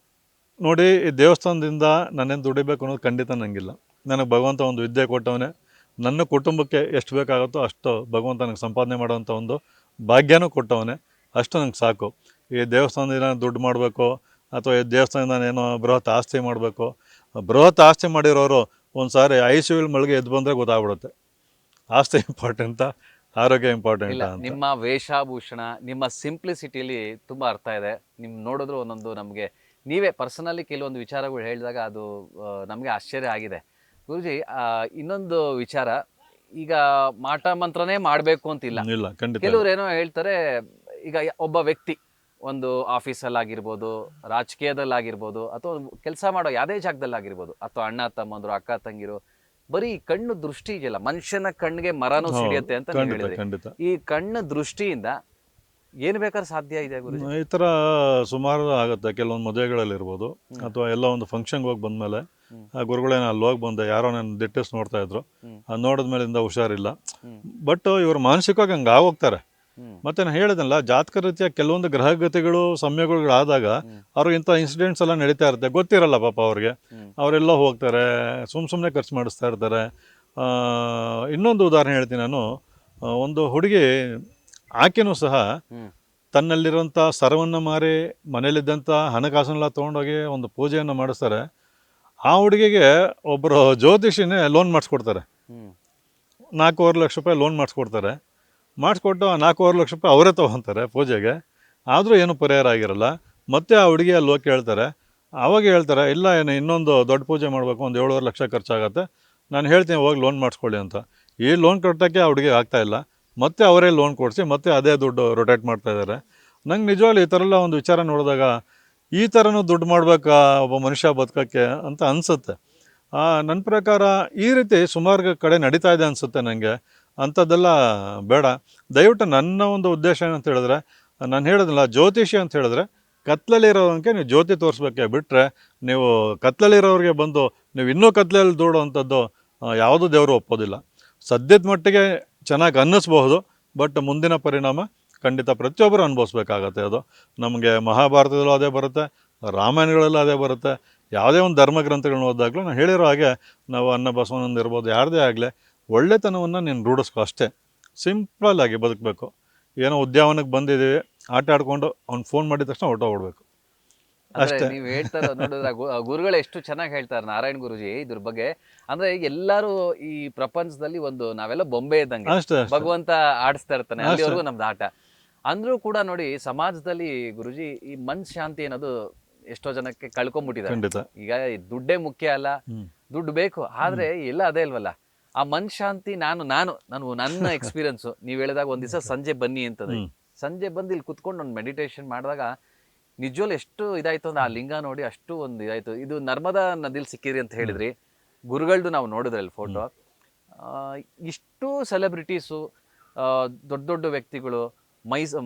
ನೋಡಿ, ಈ ದೇವಸ್ಥಾನದಿಂದ ನನ್ನೇನು ದುಡಿಬೇಕು ಅನ್ನೋದು ಖಂಡಿತ ನನಗಿಲ್ಲ. ನನಗೆ ಭಗವಂತ ಒಂದು ವಿದ್ಯೆ ಕೊಟ್ಟವನೇ. ನನ್ನ ಕುಟುಂಬಕ್ಕೆ ಎಷ್ಟು ಬೇಕಾಗುತ್ತೋ ಅಷ್ಟು ಭಗವಂತ ನನಗೆ ಸಂಪಾದನೆ ಮಾಡೋವಂಥ ಒಂದು ಭಾಗ್ಯನೂ ಕೊಟ್ಟವನೇ. ಅಷ್ಟು ನಂಗೆ ಸಾಕು. ಈ ದೇವಸ್ಥಾನದಿಂದ ದುಡ್ಡು ಮಾಡಬೇಕು ಅಥವಾ ಈ ದೇವಸ್ಥಾನದಿಂದ ಏನೋ ಬೃಹತ್ ಆಸ್ತಿ ಮಾಡಬೇಕು. ಬೃಹತ್ ಆಸ್ತಿ ಮಾಡಿರೋರು ಒಂದು ಸಾರಿ ICUಲಿ ಮಳಗೆ ಎದ್ದು ಬಂದರೆ ಗೊತ್ತಾಗ್ಬಿಡುತ್ತೆ ಆಸ್ತಿ ಇಂಪಾರ್ಟೆಂಟ, ಆರೋಗ್ಯ ಇಂಪಾರ್ಟೆಂಟ್ ಇಲ್ಲ, ಅಂತ. ನಿಮ್ಮ ವೇಷಭೂಷಣ, ನಿಮ್ಮ ಸಿಂಪ್ಲಿಸಿಟಿಲಿ ತುಂಬಾ ಅರ್ಥ ಇದೆ. ನಿಮ್ ನೋಡಿದ್ರು ಒಂದೊಂದು ನಮಗೆ ನೀವೇ ಪರ್ಸನಲಿ ಕೆಲವೊಂದು ವಿಚಾರಗಳು ಹೇಳಿದಾಗ ಅದು ನಮಗೆ ಆಶ್ಚರ್ಯ ಆಗಿದೆ. ಗುರುಜಿ, ಇನ್ನೊಂದು ವಿಚಾರ, ಈಗ ಮಾಟ ಮಂತ್ರನೇ ಮಾಡಬೇಕು ಅಂತಿಲ್ಲ. ಇಲ್ಲ, ಖಂಡಿತ ಕೆಲವ್ರು ಏನೋ ಹೇಳ್ತಾರೆ, ಈಗ ಒಬ್ಬ ವ್ಯಕ್ತಿ ಒಂದು ಆಫೀಸಲ್ಲಾಗಿರ್ಬೋದು, ರಾಜಕೀಯದಲ್ಲಾಗಿರ್ಬೋದು, ಅಥವಾ ಕೆಲಸ ಮಾಡೋ ಯಾವುದೇ ಜಾಗದಲ್ಲಾಗಿರ್ಬೋದು, ಅಥವಾ ಅಣ್ಣ ತಮ್ಮಂದ್ರು, ಅಕ್ಕ ತಂಗಿರು, ಬರೀ ಕಣ್ಣು ದೃಷ್ಟಿ ಇದೆಯಲ್ಲ, ಮನುಷ್ಯನ ಕಣ್ಣಿಗೆ ಮರನೂ ಸಿಡಿಯುತ್ತೆ ಅಂತ ನೀವು ಖಂಡಿತ ಹೇಳಿದ್ರಿ. ಖಂಡಿತ ಈ ಕಣ್ಣು ದೃಷ್ಟಿಯಿಂದ ಏನು ಬೇಕಾದ್ರೆ ಸಾಧ್ಯ ಇದೆ ಗುರುಜಿ? ಈ ಥರ ಸುಮಾರು ಆಗುತ್ತೆ. ಕೆಲವೊಂದು ಮದುವೆಗಳಲ್ಲಿರ್ಬೋದು ಅಥವಾ ಎಲ್ಲ ಒಂದು ಫಂಕ್ಷನ್ಗೆ ಹೋಗಿ ಬಂದಮೇಲೆ ಆ ಗುರುಗಳೇನು ಅಲ್ಲಿ ಹೋಗಿ ಬಂದೆ, ಯಾರೋ ನನ್ನ ದಿಟ್ಟಿಸ್ ನೋಡ್ತಾ ಇದ್ರು, ಅದು ನೋಡಿದ್ಮೇಲಿಂದ ಹುಷಾರಿಲ್ಲ. ಬಟ್ ಇವರು ಮಾನಸಿಕವಾಗಿ ಹಂಗೆ ಆಗೋಗ್ತಾರೆ. ಮತ್ತೆ ನಾನು ಹೇಳಿದ್ನಲ್ಲ, ಜಾತಕ ರೀತಿಯ ಕೆಲವೊಂದು ಗ್ರಹಗತಿಗಳು ಸಮಯಗಳಾದಾಗ ಅವ್ರಿಗೆ ಇಂಥ ಇನ್ಸಿಡೆಂಟ್ಸ್ ಎಲ್ಲ ನಡೀತಾ ಇರುತ್ತೆ. ಗೊತ್ತಿರಲ್ಲ ಪಾಪ ಅವ್ರಿಗೆ, ಅವರೆಲ್ಲ ಹೋಗ್ತಾರೆ, ಸುಮ್ಮನೆ ಖರ್ಚು ಮಾಡಿಸ್ತಾ ಇರ್ತಾರೆ. ಇನ್ನೊಂದು ಉದಾಹರಣೆ ಹೇಳ್ತೀನಿ ನಾನು. ಒಂದು ಹುಡುಗಿ, ಆಕೆನೂ ಸಹ ತನ್ನಲ್ಲಿರುವಂಥ ಸರವನ್ನು ಮಾರಿ ಮನೇಲಿದ್ದಂಥ ಹಣಕಾಸನ್ನೆಲ್ಲ ತೊಗೊಂಡೋಗಿ ಒಂದು ಪೂಜೆಯನ್ನು ಮಾಡಿಸ್ತಾರೆ. ಆ ಹುಡುಗಿಗೆ ಒಬ್ಬರು ಜ್ಯೋತಿಷಿನೇ ಲೋನ್ ಮಾಡಿಸ್ಕೊಡ್ತಾರೆ. 4.5 ಲಕ್ಷ ರೂಪಾಯಿ ಲೋನ್ ಮಾಡಿಸ್ಕೊಡ್ತಾರೆ. ಮಾಡಿಸ್ಕೊಟ್ಟು ಆ 4.5 ಲಕ್ಷ ರೂಪಾಯಿ ಅವರೇ ತೊಗೊತಾರೆ ಪೂಜೆಗೆ. ಆದರೂ ಏನು ಪರಿಹಾರ ಆಗಿರಲ್ಲ. ಮತ್ತೆ ಆ ಹುಡುಗಿ ಅಲ್ಲಿ ಹೋಗಿ ಕೇಳ್ತಾರೆ. ಆವಾಗ ಹೇಳ್ತಾರೆ, ಇಲ್ಲ, ಏನು ಇನ್ನೊಂದು ದೊಡ್ಡ ಪೂಜೆ ಮಾಡಬೇಕು, ಒಂದು 7.5 ಲಕ್ಷ ಖರ್ಚಾಗತ್ತೆ, ನಾನು ಹೇಳ್ತೀನಿ ಹೋಗಿ ಲೋನ್ ಮಾಡಿಸ್ಕೊಳ್ಳಿ ಅಂತ. ಈ ಲೋನ್ ಕಟ್ಟೋಕ್ಕೆ ಆ ಹುಡುಗಿಗೆ ಆಗ್ತಾಯಿಲ್ಲ. ಮತ್ತೆ ಅವರೇ ಲೋನ್ ಕೊಡಿಸಿ ಮತ್ತೆ ಅದೇ ದುಡ್ಡು ರೊಟೇಟ್ ಮಾಡ್ತಾಯಿದ್ದಾರೆ. ನಂಗೆ ನಿಜವಾಗ್ಲೂ ಈ ಥರ ಎಲ್ಲ ಒಂದು ವಿಚಾರ ನೋಡಿದಾಗ, ಈ ಥರನೂ ದುಡ್ಡು ಮಾಡಬೇಕಾ ಒಬ್ಬ ಮನುಷ್ಯ ಬದುಕೋಕ್ಕೆ ಅಂತ ಅನಿಸುತ್ತೆ. ನನ್ನ ಪ್ರಕಾರ ಈ ರೀತಿ ಸುಮಾರು ಕಡೆ ನಡೀತಾ ಇದೆ ಅನಿಸುತ್ತೆ ನನಗೆ. ಅಂಥದ್ದೆಲ್ಲ ಬೇಡ. ದಯವಿಟ್ಟು ನನ್ನ ಒಂದು ಉದ್ದೇಶ ಏನಂತ ಹೇಳಿದ್ರೆ, ನಾನು ಹೇಳಿದ್ನಲ್ಲ, ಜ್ಯೋತಿಷಿ ಅಂತ ಹೇಳಿದ್ರೆ ಕತ್ಲಲ್ಲಿರೋರಿಗೆ ನೀವು ಜ್ಯೋತಿ ತೋರಿಸ್ಬೇಕೆ ಬಿಟ್ಟರೆ, ನೀವು ಕತ್ಲಲ್ಲಿರೋರಿಗೆ ಬಂದು ನೀವು ಇನ್ನೂ ಕತ್ಲಲ್ಲಿ ದೂಡುವಂಥದ್ದು ಯಾವುದೂ ದೇವರು ಒಪ್ಪೋದಿಲ್ಲ. ಸದ್ಯದ ಮಟ್ಟಿಗೆ ಚೆನ್ನಾಗಿ ಅನ್ನಿಸ್ಬಹುದು, ಬಟ್ ಮುಂದಿನ ಪರಿಣಾಮ ಖಂಡಿತ ಪ್ರತಿಯೊಬ್ಬರು ಅನುಭವಿಸ್ಬೇಕಾಗತ್ತೆ. ಅದು ನಮಗೆ ಮಹಾಭಾರತದಲ್ಲೂ ಅದೇ ಬರುತ್ತೆ, ರಾಮಾಯಣಗಳಲ್ಲೂ ಅದೇ ಬರುತ್ತೆ. ಯಾವುದೇ ಒಂದು ಧರ್ಮ ಗ್ರಂಥಗಳನ್ನ ಓದಿದಾಗಲೂ ನಾನು ಹೇಳಿರೋ ಹಾಗೆ, ನಾವು ಅನ್ನ ಬಸವನಂದ ಇರ್ಬೋದು, ಯಾರದೇ ಆಗಲಿ ಒಳ್ಳೆತನವನ್ನು ನೀನು ರೂಢಿಸ್ಕೊ ಅಷ್ಟೇ. ಸಿಂಪಲ್ ಆಗಿ ಬದುಕಬೇಕು. ಏನೋ ಉದ್ಯಾನವನಕ್ಕೆ ಬಂದಿದ್ದೀವಿ, ಆಟ ಆಡ್ಕೊಂಡು ಅವ್ನು ಫೋನ್ ಮಾಡಿದ ತಕ್ಷಣ ಹೊರಟೋಗ್ಬಿಡ್ಬೇಕು ಅಷ್ಟೇ. ನೀವು ಹೇಳ್ತಾರೆ ನೋಡಿದ್ರೆ ಗುರುಗಳು ಎಷ್ಟು ಚೆನ್ನಾಗಿ ಹೇಳ್ತಾರೆ, ನಾರಾಯಣ್ ಗುರುಜಿ, ಇದ್ರ ಬಗ್ಗೆ. ಅಂದ್ರೆ ಎಲ್ಲರೂ ಈ ಪ್ರಪಂಚದಲ್ಲಿ ಒಂದು ನಾವೆಲ್ಲ ಬೊಂಬೆ ಇದ್ದಂಗೆ, ಅಷ್ಟೇ ಭಗವಂತ ಆಡಿಸ್ತಾ ಇರ್ತಾನೆ, ಅಲ್ಲಿವರೆಗೂ ನಮ್ದು ಆಟ. ಅಂದ್ರೂ ಕೂಡ ನೋಡಿ, ಸಮಾಜದಲ್ಲಿ ಗುರುಜಿ ಈ ಮನ್ ಶಾಂತಿ ಅನ್ನೋದು ಎಷ್ಟೋ ಜನಕ್ಕೆ ಕಳ್ಕೊಂಡ್ಬಿಟ್ಟಿದ್ದಾರೆ. ಖಂಡಿತ. ಈಗ ದುಡ್ಡೇ ಮುಖ್ಯ ಅಲ್ಲ, ದುಡ್ಡು ಬೇಕು, ಆದ್ರೆ ಎಲ್ಲ ಅದೇ ಇಲ್ವಲ್ಲ. ಆ ಮನ್ ಶಾಂತಿ ನಾನು ನನ್ನ ಎಕ್ಸ್ಪೀರಿಯನ್ಸು, ನೀವು ಹೇಳಿದಾಗ ಒಂದ್ ದಿವಸ ಸಂಜೆ ಬನ್ನಿ ಅಂತದೆ, ಸಂಜೆ ಬಂದು ಇಲ್ಲಿ ಕುತ್ಕೊಂಡು ಒಂದು ಮೆಡಿಟೇಷನ್ ಮಾಡಿದಾಗ ನಿಜವಲ್ಲೂ ಎಷ್ಟು ಇದಾಯ್ತು ಅಂದ್ರೆ, ಆ ಲಿಂಗ ನೋಡಿ ಅಷ್ಟು ಒಂದು ಇದಾಯ್ತು. ಇದು ನರ್ಮದಾ ನದಿಲಿ ಸಿಕ್ಕಿರಿ ಅಂತ ಹೇಳಿದ್ರಿ, ಗುರುಗಳದ್ದು ನಾವು ನೋಡಿದ್ರಲ್ಲಿ ಫೋಟೋ. ಇಷ್ಟು ಸೆಲೆಬ್ರಿಟೀಸು, ದೊಡ್ಡ ದೊಡ್ಡ ವ್ಯಕ್ತಿಗಳು,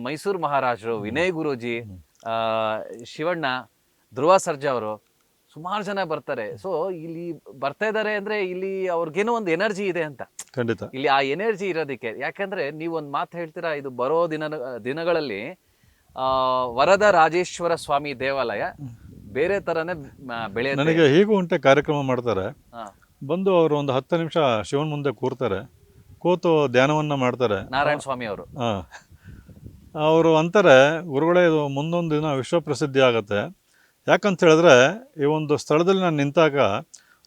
ಮೈಸೂರು ಮಹಾರಾಜರು, ವಿನಯ್ ಗುರೂಜಿ, ಶಿವಣ್ಣ, ಧ್ರುವ ಸರ್ಜಾ ಅವರು, ಸುಮಾರು ಜನ ಬರ್ತಾರೆ. ಸೊ ಇಲ್ಲಿ ಬರ್ತಾ ಇದ್ದಾರೆ ಅಂದ್ರೆ ಇಲ್ಲಿ ಅವ್ರಿಗೇನೋ ಒಂದು ಎನರ್ಜಿ ಇದೆ ಅಂತ. ಖಂಡಿತ ಇಲ್ಲಿ ಆ ಎನರ್ಜಿ ಇರೋದಕ್ಕೆ, ಯಾಕಂದ್ರೆ ನೀವು ಒಂದು ಮಾತು ಹೇಳ್ತೀರಾ, ಇದು ಬರೋ ದಿನಗಳಲ್ಲಿ ವರದ ರಾಜೇಶ್ವರ ಸ್ವಾಮಿ ದೇವಾಲಯ ಬೇರೆ ತರನೇ ಬೆಳೆಯುತ್ತೆ. ನನಗೆ ಹೀಗೂ ಉಂಟೆ ಕಾರ್ಯಕ್ರಮ ಮಾಡ್ತಾರೆ, ಬಂದು ಅವರು ಒಂದು 10 ನಿಮಿಷ ಶಿವನ ಮುಂದೆ ಕೂರ್ತಾರೆ, ಕೂತು ಧ್ಯಾನವನ್ನು ಮಾಡ್ತಾರೆ. ನಾರಾಯಣ ಸ್ವಾಮಿ ಅವರು ಅವರು ಅಂತಾರೆ, ಗುರುಗಳೇ ಇದು ಮುಂದೊಂದು ದಿನ ವಿಶ್ವ ಪ್ರಸಿದ್ಧಿ ಆಗುತ್ತೆ. ಯಾಕಂತ ಹೇಳಿದ್ರೆ, ಈ ಒಂದು ಸ್ಥಳದಲ್ಲಿ ನಾನು ನಿಂತಾಗ,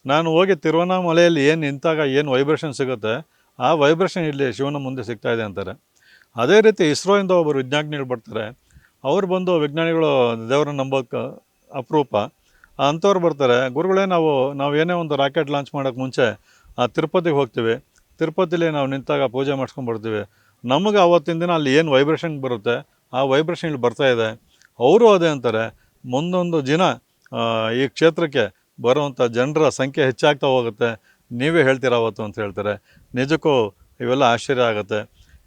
ನಾನು ಹೋಗಿ ತಿರುವಣ್ಣಾಮಲೆಯಲ್ಲಿ ಏನು ನಿಂತಾಗ ಏನು ವೈಬ್ರೇಷನ್ ಸಿಗುತ್ತೆ, ಆ ವೈಬ್ರೇಷನ್ ಇಲ್ಲಿ ಶಿವನ ಮುಂದೆ ಸಿಗ್ತಾ ಇದೆ ಅಂತಾರೆ. ಅದೇ ರೀತಿ ಇಸ್ರೋಯಿಂದ ಒಬ್ಬರು ವಿಜ್ಞಾನಿಗಳು ಬರ್ತಾರೆ, ಅವ್ರು ಬಂದು, ವಿಜ್ಞಾನಿಗಳು ದೇವರನ್ನ ನಂಬೋಕ್ಕೆ ಅಪರೂಪ, ಅಂಥವ್ರು ಬರ್ತಾರೆ, ಗುರುಗಳೇ ನಾವು ಏನೇ ಒಂದು ರಾಕೆಟ್ ಲಾಂಚ್ ಮಾಡೋಕ್ಕೆ ಮುಂಚೆ ತಿರುಪತಿಗೆ ಹೋಗ್ತೀವಿ, ತಿರುಪತಿಲಿ ನಾವು ನಿಂತಾಗ ಪೂಜೆ ಮಾಡ್ಸ್ಕೊಂಡ್ಬರ್ತೀವಿ, ನಮಗೆ ಆವತ್ತಿನ ದಿನ ಅಲ್ಲಿ ಏನು ವೈಬ್ರೇಷನ್ ಬರುತ್ತೆ ಆ ವೈಬ್ರೇಷನ್ ಇಲ್ಲಿ ಬರ್ತಾ ಇದೆ. ಅವರು ಅದೇ ಅಂತಾರೆ, ಮುಂದೊಂದು ದಿನ ಈ ಕ್ಷೇತ್ರಕ್ಕೆ ಬರುವಂಥ ಜನರ ಸಂಖ್ಯೆ ಹೆಚ್ಚಾಗ್ತಾ ಹೋಗುತ್ತೆ, ನೀವೇ ಹೇಳ್ತೀರಾ ಅವತ್ತು ಅಂತ ಹೇಳ್ತಾರೆ. ನಿಜಕ್ಕೂ ಇವೆಲ್ಲ ಆಶ್ಚರ್ಯ ಆಗುತ್ತೆ.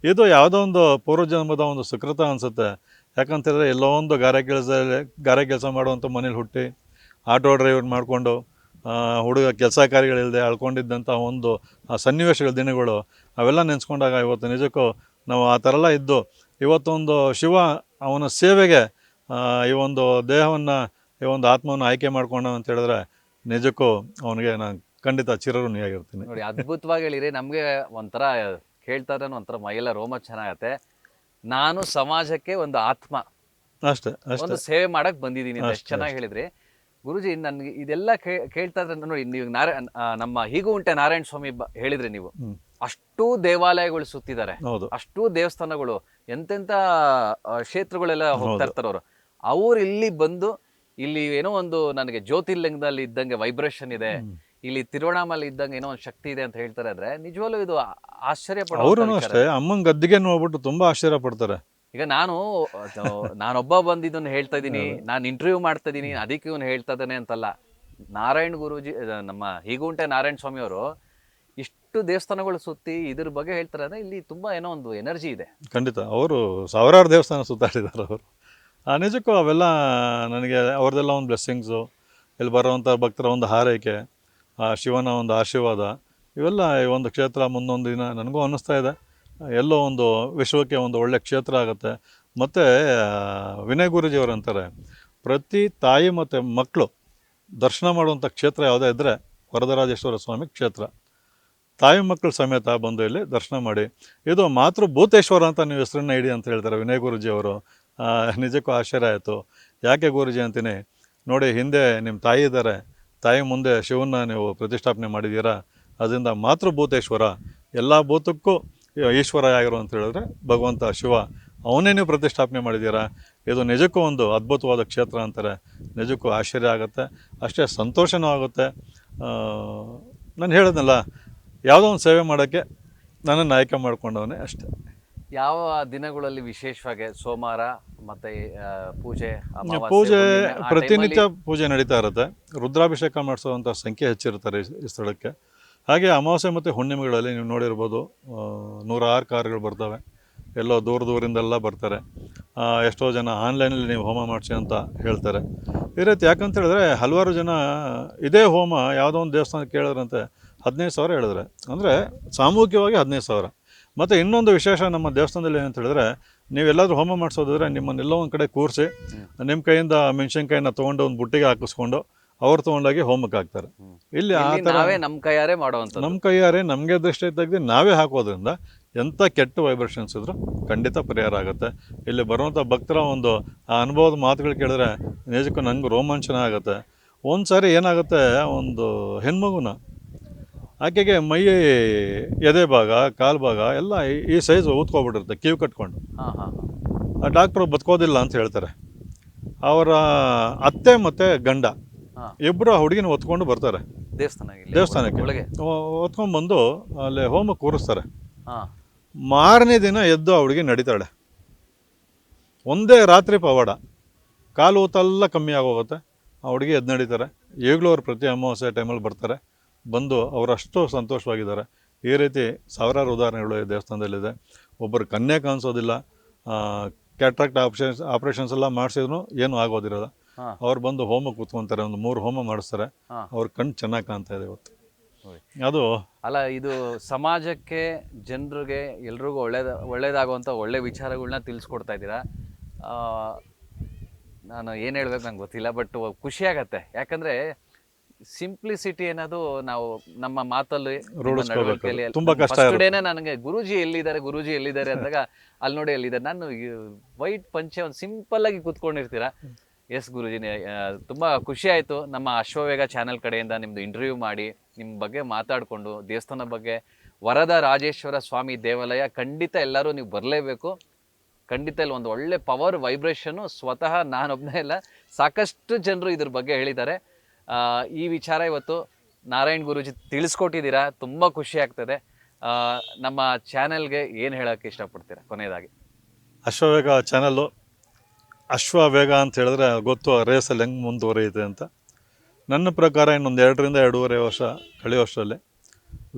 ಇದು ಯಾವುದೋ ಒಂದು ಪೂರ್ವಜನ್ಮದ ಒಂದು ಸುಕೃತ ಅನಿಸುತ್ತೆ. ಯಾಕಂತೇಳಿದ್ರೆ ಎಲ್ಲೋ ಒಂದು ಗಾರೆ ಕೆಲಸ ಮಾಡುವಂಥ ಮನೇಲಿ ಹುಟ್ಟಿ ಆಟೋ ಡ್ರೈವರ್ ಮಾಡಿಕೊಂಡು ಹುಡುಗ ಕೆಲಸ ಕಾರ್ಯಗಳಿಲ್ಲದೆ ಅಳ್ಕೊಂಡಿದ್ದಂಥ ಒಂದು ಸನ್ನಿವೇಶಗಳ ದಿನಗಳು ಅವೆಲ್ಲ ನೆನೆಸ್ಕೊಂಡಾಗ ಇವತ್ತು ನಿಜಕ್ಕೂ ನಾವು ಆ ಥರ ಎಲ್ಲ ಇದ್ದು ಇವತ್ತೊಂದು ಶಿವ ಅವನ ಸೇವೆಗೆ ಈ ಒಂದು ದೇಹವನ್ನು ಈ ಒಂದು ಆತ್ಮವನ್ನು ಆಯ್ಕೆ ಮಾಡ್ಕೊಂಡು ಅಂತ ಹೇಳಿದ್ರೆ ನಿಜಕ್ಕೂ ಅವನಿಗೆ ನಾನು ಖಂಡಿತ ಚಿರಋಣಿಯಾಗಿರ್ತೀನಿ. ನೋಡಿ, ಅದ್ಭುತವಾಗಿ ಹೇಳಿರಿ. ನಮಗೆ ಒಂಥರ ಕೇಳ್ತಾ ಇದ್ರೆ ಒಂಥರ ಮೈಯೆಲ್ಲ ರೋಮ ಚೆನ್ನಾಗತ್ತೆ. ನಾನು ಸಮಾಜಕ್ಕೆ ಒಂದು ಆತ್ಮ, ಅಷ್ಟೇ ಒಂದು ಸೇವೆ ಮಾಡಕ್ ಬಂದಿದ್ದೀನಿ ಅಂತ ಎಷ್ಟು ಚೆನ್ನಾಗಿ ಹೇಳಿದ್ರಿ ಗುರುಜಿ. ನನ್ಗೆ ಇದೆಲ್ಲ ಕೇಳ್ತಾ ಇದ್ರೆ ನೋಡಿ, ನೀವು ನಮ್ಮ ಹೀಗೂ ಉಂಟೆ ನಾರಾಯಣ ಸ್ವಾಮಿ ಹೇಳಿದ್ರಿ ನೀವು, ಅಷ್ಟೂ ದೇವಾಲಯಗಳು ಸುತ್ತಿದ್ದಾರೆ, ಅಷ್ಟೂ ದೇವಸ್ಥಾನಗಳು, ಎಂತೆಂತ ಕ್ಷೇತ್ರಗಳೆಲ್ಲ ಹೋಗ್ತಾ ಇರ್ತಾರೆ ಅವರು. ಅವ್ರು ಇಲ್ಲಿ ಬಂದು ಇಲ್ಲಿ ಏನೋ ಒಂದು ನನಗೆ ಜ್ಯೋತಿರ್ಲಿಂಗದಲ್ಲಿ ಇದ್ದಂಗೆ ವೈಬ್ರೇಷನ್ ಇದೆ, ಇಲ್ಲಿ ತಿರುವಣ್ಣಾಮಲೆ ಇದ್ದಂಗೆ ಏನೋ ಒಂದು ಶಕ್ತಿ ಇದೆ ಅಂತ ಹೇಳ್ತಾರೆ. ಅಂದ್ರೆ ನಿಜವಾಗ್ಲೂ ಇದು ಆಶ್ಚರ್ಯ ಅವರು ಅಷ್ಟೇ ಅಮ್ಮನ ಗದ್ದಿಗೆ ನೋಡ್ಬಿಟ್ಟು ತುಂಬಾ ಆಶ್ಚರ್ಯ ಪಡ್ತಾರೆ. ಈಗ ನಾನೊಬ್ಬ ಬಂದಿದ್ದನ್ನು ಹೇಳ್ತಾ ಇದ್ದೀನಿ, ನಾನು ಇಂಟರ್ವ್ಯೂ ಮಾಡ್ತಾ ಇದ್ದೀನಿ, ಅದಕ್ಕೆ ಇವನು ಹೇಳ್ತಾ ಇದ್ದಾನೆ ಅಂತಲ್ಲ. ನಾರಾಯಣ್ ಗುರೂಜಿ, ನಮ್ಮ ಹೀಗುಂಟೆ ನಾರಾಯಣ ಸ್ವಾಮಿ ಅವರು ಇಷ್ಟು ದೇವಸ್ಥಾನಗಳು ಸುತ್ತಿ ಇದ್ರ ಬಗ್ಗೆ ಹೇಳ್ತಾರೆ ಅಂದ್ರೆ ಇಲ್ಲಿ ತುಂಬಾ ಏನೋ ಒಂದು ಎನರ್ಜಿ ಇದೆ. ಖಂಡಿತ ಅವರು ಸಾವಿರಾರು ದೇವಸ್ಥಾನ ಸುತ್ತಾಡಿದ್ದಾರೆ ಅವರು. ನಿಜಕ್ಕೂ ಅವೆಲ್ಲ ನನಗೆ ಅವ್ರದ್ದೆಲ್ಲ ಒಂದು ಬ್ಲೆಸ್ಸಿಂಗ್ಸು, ಇಲ್ಲಿ ಬರೋವಂಥ ಭಕ್ತರ ಒಂದು ಹಾರೈಕೆ, ಶಿವನ ಒಂದು ಆಶೀರ್ವಾದ, ಇವೆಲ್ಲ ಈ ಒಂದು ಕ್ಷೇತ್ರ ಮುಂದೊಂದು ದಿನ ನನಗೂ ಅನ್ನಿಸ್ತಾ ಇದೆ ಎಲ್ಲೋ ಒಂದು ವಿಶ್ವಕ್ಕೆ ಒಂದು ಒಳ್ಳೆಯ ಕ್ಷೇತ್ರ ಆಗುತ್ತೆ. ಮತ್ತು ವಿನಯ್ ಗುರೂಜಿಯವರು ಅಂತಾರೆ, ಪ್ರತಿ ತಾಯಿ ಮತ್ತು ಮಕ್ಕಳು ದರ್ಶನ ಮಾಡುವಂಥ ಕ್ಷೇತ್ರ ಯಾವುದೇ ಇದ್ದರೆ ವರದರಾಜೇಶ್ವರ ಸ್ವಾಮಿ ಕ್ಷೇತ್ರ. ತಾಯಿ ಮಕ್ಕಳು ಸಮೇತ ಬಂದು ಇಲ್ಲಿ ದರ್ಶನ ಮಾಡಿ. ಇದು ಮಾತೃಭೂತೇಶ್ವರ ಅಂತ ನೀವು ಹೆಸರನ್ನ ಇಡಿ ಅಂತ ಹೇಳ್ತಾರೆ ವಿನಯ್ ಗುರೂಜಿಯವರು. ನಿಜಕ್ಕೂ ಆಶ್ಚರ್ಯ ಆಯಿತು. ಯಾಕೆ ಗುರೂಜಿ ಅಂತೀನಿ, ನೋಡಿ ಹಿಂದೆ ನಿಮ್ಮ ತಾಯಿ ಇದ್ದಾರೆ, ತಾಯಿ ಮುಂದೆ ಶಿವನ್ನ ನೀವು ಪ್ರತಿಷ್ಠಾಪನೆ ಮಾಡಿದ್ದೀರಾ, ಅದರಿಂದ ಮಾತೃಭೂತೇಶ್ವರ, ಎಲ್ಲ ಭೂತಕ್ಕೂ ಈಶ್ವರ ಆಗಿರು ಅಂತ ಹೇಳಿದ್ರೆ ಭಗವಂತ ಶಿವ, ಅವನೇ ನೀವು ಪ್ರತಿಷ್ಠಾಪನೆ ಮಾಡಿದ್ದೀರಾ. ಇದು ನಿಜಕ್ಕೂ ಒಂದು ಅದ್ಭುತವಾದ ಕ್ಷೇತ್ರ ಅಂತಾರೆ. ನಿಜಕ್ಕೂ ಆಶ್ಚರ್ಯ ಆಗುತ್ತೆ, ಅಷ್ಟೇ ಸಂತೋಷನೂ ಆಗುತ್ತೆ. ನಾನು ಹೇಳಿದ್ನಲ್ಲ, ಯಾವುದೋ ಒಂದು ಸೇವೆ ಮಾಡೋಕ್ಕೆ ನನ್ನನ್ನು ಆಯ್ಕೆ ಮಾಡ್ಕೊಂಡವನೇ ಅಷ್ಟೇ. ಯಾವ ದಿನಗಳಲ್ಲಿ ವಿಶೇಷವಾಗಿ ಸೋಮವಾರ ಮತ್ತೆ ಪೂಜೆ ಪ್ರತಿನಿತ್ಯ ಪೂಜೆ ನಡೀತಾ ಇರುತ್ತೆ. ರುದ್ರಾಭಿಷೇಕ ಮಾಡಿಸುವಂಥ ಸಂಖ್ಯೆ ಹೆಚ್ಚಿರ್ತಾರೆ ಈ ಸ್ಥಳಕ್ಕೆ. ಹಾಗೆ ಅಮಾವಾಸ್ಯೆ ಮತ್ತು ಹುಣ್ಣಿಮೆಗಳಲ್ಲಿ ನೀವು ನೋಡಿರ್ಬೋದು, 106 ಕಾರುಗಳು ಬರ್ತವೆ, ಎಲ್ಲೋ ದೂರದಿಂದೆಲ್ಲ ಬರ್ತಾರೆ. ಎಷ್ಟೋ ಜನ ಆನ್ಲೈನಲ್ಲಿ ನೀವು ಹೋಮ ಮಾಡಿಸಿ ಅಂತ ಹೇಳ್ತಾರೆ. ಈ ರೀತಿ ಯಾಕಂತ ಹೇಳಿದ್ರೆ ಹಲವಾರು ಜನ ಇದೇ ಹೋಮ ಯಾವುದೋ ಒಂದು ದೇವಸ್ಥಾನಕ್ಕೆ ಕೇಳಿದ್ರಂತೆ 15,000 ಹೇಳಿದ್ರೆ, ಅಂದರೆ ಸಾಮೂಹಿಕವಾಗಿ 15,000. ಮತ್ತು ಇನ್ನೊಂದು ವಿಶೇಷ ನಮ್ಮ ದೇವಸ್ಥಾನದಲ್ಲಿ ಏನಂತ ಹೇಳಿದ್ರೆ, ನೀವೆಲ್ಲಾದರೂ ಹೋಮ ಮಾಡಿಸೋದಿದ್ರೆ ನಿಮ್ಮನ್ನೆಲ್ಲೋ ಒಂದು ಕಡೆ ಕೂರಿಸಿ ನಿಮ್ಮ ಕೈಯಿಂದ ಮೆಣಸಿನ್ಕಾಯಿನ ತೊಗೊಂಡು ಒಂದು ಬುಟ್ಟಿಗೆ ಹಾಕಿಸ್ಕೊಂಡು ಅವ್ರು ತೊಗೊಂಡೋಗಿ ಹೋಮಕ್ಕೆ ಹಾಕ್ತಾರೆ. ಇಲ್ಲಿ ಆ ಥರ ನಮ್ಮ ಕೈಯಾರೆ ಮಾಡುವಂಥ, ನಮ್ಮ ಕೈಯಾರೆ ನಮಗೆ ದೃಷ್ಟಿ ತೆಗೆದು ನಾವೇ ಹಾಕೋದ್ರಿಂದ ಎಂಥ ಕೆಟ್ಟ ವೈಬ್ರೇಷನ್ಸ್ ಇದ್ದರೂ ಖಂಡಿತ ಪರಿಹಾರ ಆಗುತ್ತೆ. ಇಲ್ಲಿ ಬರುವಂಥ ಭಕ್ತರ ಒಂದು ಆ ಅನುಭವದ ಮಾತುಗಳು ಕೇಳಿದ್ರೆ ನಿಜಕ್ಕೂ ನನಗೂ ರೋಮಾಂಚನ ಆಗುತ್ತೆ. ಒಂದು ಸಾರಿ ಏನಾಗುತ್ತೆ, ಒಂದು ಹೆಣ್ಮಗುನ ಆಕೆಗೆ ಮೈ ಎದೆ ಭಾಗ ಕಾಲು ಭಾಗ ಎಲ್ಲ ಈ ಸೈಜ್ ಊದ್ಕೊಬಿಟ್ಟಿರುತ್ತೆ ಕಿವಿ ಕಟ್ಕೊಂಡು. ಆ ಡಾಕ್ಟ್ರು ಬದುಕೋದಿಲ್ಲ ಅಂತ ಹೇಳ್ತಾರೆ. ಅವರ ಅತ್ತೆ ಮತ್ತು ಗಂಡ ಇಬ್ಬರು ಆ ಹುಡುಗಿನ ಹೊತ್ಕೊಂಡು ಬರ್ತಾರೆ ದೇವಸ್ಥಾನಕ್ಕೆ. ಹೊತ್ಕೊಂಡ್ಬಂದು ಅಲ್ಲಿ ಹೋಮಕ್ಕೆ ಕೂರಿಸ್ತಾರೆ. ಮಾರನೇ ದಿನ ಎದ್ದು ಆ ಹುಡುಗಿ ನಡೀತಾಳೆ. ಒಂದೇ ರಾತ್ರಿ ಪವಾಡ, ಕಾಲು ಊತೆಲ್ಲ ಕಮ್ಮಿ ಆಗೋಗುತ್ತೆ. ಆ ಹುಡುಗಿ ಎದ್ದು ನಡೀತಾರೆ. ಈಗಲೂ ಅವ್ರು ಪ್ರತಿ ಅಮಾವಾಸ್ಯೆ ಟೈಮಲ್ಲಿ ಬರ್ತಾರೆ. ಬಂದು ಅವರಷ್ಟು ಸಂತೋಷವಾಗಿದ್ದಾರೆ. ಈ ರೀತಿ ಸಾವಿರಾರು ಉದಾಹರಣೆಗಳು ಈ ದೇವಸ್ಥಾನದಲ್ಲಿದೆ. ಒಬ್ಬರು ಕನ್ಯೆ ಕಾಣಿಸೋದಿಲ್ಲ, ಕ್ಯಾಟ್ರಾಕ್ಟ್ ಆಪ್ರೇಷನ್ಸ್ ಎಲ್ಲ ಮಾಡಿಸಿದ್ರು ಏನೂ ಆಗೋದಿರಲ್ಲ. ಅವ್ರು ಬಂದು ಹೋಮ ಕೂತ್ಕೊಂತಾರೆ, ಒಂದು 3 ಹೋಮ ಮಾಡಿಸ್ತಾರೆ. ಅವ್ರ ಕಣ್ಣು ಚೆನ್ನಾಗಿ ಕಾಣ್ತಾ ಇದೆ ಇವತ್ತು. ಅದು ಅಲ್ಲ, ಇದು ಸಮಾಜಕ್ಕೆ, ಜನರಿಗೆ, ಎಲ್ರಿಗೂ ಒಳ್ಳೇದಾಗುವಂಥ ಒಳ್ಳೆ ವಿಚಾರಗಳನ್ನ ತಿಳಿಸ್ಕೊಡ್ತಾ ಇದ್ದೀರಾ. ನಾನು ಏನು ಹೇಳ್ಬೇಕು ನಂಗೆ ಗೊತ್ತಿಲ್ಲ, ಬಟ್ ಖುಷಿ ಆಗತ್ತೆ. ಯಾಕಂದರೆ ಸಿಂಪ್ಲಿಸಿಟಿ ಅನ್ನೋದು ನಾವು ನಮ್ಮ ಮಾತಲ್ಲಿ ತುಂಬಾ ಕಷ್ಟ. ನನಗೆ ಗುರೂಜಿ ಎಲ್ಲಿದ್ದಾರೆ ಅಂದಾಗ ಅಲ್ಲಿ ನೋಡಿ ಎಲ್ಲಿದ್ದಾರೆ, ನಾನು ವೈಟ್ ಪಂಚೆ ಒಂದು ಸಿಂಪಲ್ ಆಗಿ ಕೂತ್ಕೊಂಡಿರ್ತೀರಾ. ಎಸ್ ಗುರೂಜಿನೇ, ತುಂಬ ಖುಷಿ ಆಯಿತು. ನಮ್ಮ ಅಶ್ವವೇಗ ಚಾನೆಲ್ ಕಡೆಯಿಂದ ನಿಮ್ಮದು ಇಂಟರ್ವ್ಯೂ ಮಾಡಿ ನಿಮ್ಮ ಬಗ್ಗೆ ಮಾತಾಡಿಕೊಂಡು, ದೇವಸ್ಥಾನ ಬಗ್ಗೆ, ವರದ ರಾಜೇಶ್ವರ ಸ್ವಾಮಿ ದೇವಾಲಯ ಖಂಡಿತ ಎಲ್ಲರೂ ನೀವು ಬರಲೇಬೇಕು. ಖಂಡಿತ ಇಲ್ಲಿ ಒಂದು ಒಳ್ಳೆ ಪವರ್ ವೈಬ್ರೇಷನ್ನು, ಸ್ವತಃ ನಾನೊಬ್ಬನೇ ಇಲ್ಲ, ಸಾಕಷ್ಟು ಜನರು ಇದ್ರ ಬಗ್ಗೆ ಹೇಳಿದ್ದಾರೆ. ಈ ವಿಚಾರ ಇವತ್ತು ನಾರಾಯಣ್ ಗುರೂಜಿ ತಿಳಿಸ್ಕೊಟ್ಟಿದ್ದೀರಾ, ತುಂಬ ಖುಷಿ ಆಗ್ತದೆ. ಆ, ನಮ್ಮ ಚಾನೆಲ್ಗೆ ಏನು ಹೇಳೋಕ್ಕೆ ಇಷ್ಟಪಡ್ತೀರಾ ಕೊನೆಯದಾಗಿ? ಅಶ್ವವೇಗ ಚಾನಲ್ಲು, ಅಶ್ವವೇಗ ಅಂತ ಹೇಳಿದ್ರೆ ಗೊತ್ತು ರೇಸಲ್ಲಿ ಹೆಂಗೆ ಮುಂದುವರಿಯುತ್ತೆ ಅಂತ. ನನ್ನ ಪ್ರಕಾರ ಇನ್ನೊಂದು 2ರಿಂದ 2.5 ವರ್ಷ ಕಳೆಯುವಷ್ಟರಲ್ಲಿ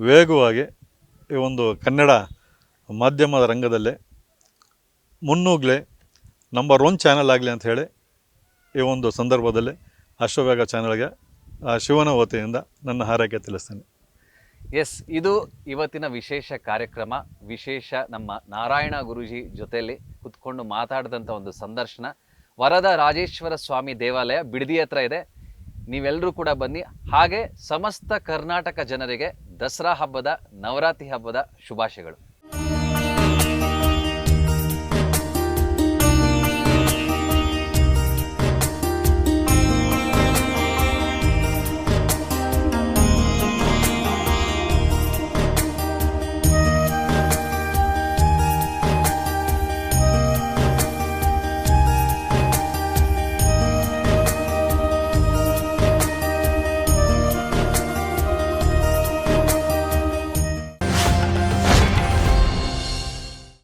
ವೇಗವಾಗಿ ಈ ಒಂದು ಕನ್ನಡ ಮಾಧ್ಯಮದ ರಂಗದಲ್ಲಿ ಮುನ್ನುಗ್ಲಿ ನಂಬರ್ 1 ಚಾನಲ್ ಆಗಲಿ ಅಂತ ಹೇಳಿ ಈ ಒಂದು ಸಂದರ್ಭದಲ್ಲಿ ಅಶ್ವವೇಗ ಚಾನಲ್ಗೆ ಶಿವನ ವತಿಯಿಂದ ನನ್ನ ಹಾರೈಕೆ ತಿಳಿಸ್ತೇನೆ. ಎಸ್, ಇದು ಇವತ್ತಿನ ವಿಶೇಷ ಕಾರ್ಯಕ್ರಮ. ವಿಶೇಷ ನಮ್ಮ ನಾರಾಯಣ ಗುರೂಜಿ ಜೊತೆಯಲ್ಲಿ ಕುತ್ಕೊಂಡು ಮಾತಾಡಿದಂಥ ಒಂದು ಸಂದರ್ಶನ. ವರದ ರಾಜೇಶ್ವರ ಸ್ವಾಮಿ ದೇವಾಲಯ ಬಿಡದಿ ಹತ್ರ ಇದೆ. ನೀವೆಲ್ಲರೂ ಕೂಡ ಬನ್ನಿ. ಹಾಗೆ ಸಮಸ್ತ ಕರ್ನಾಟಕ ಜನರಿಗೆ ದಸರಾ ಹಬ್ಬದ, ನವರಾತ್ರಿ ಹಬ್ಬದ ಶುಭಾಶಯಗಳು.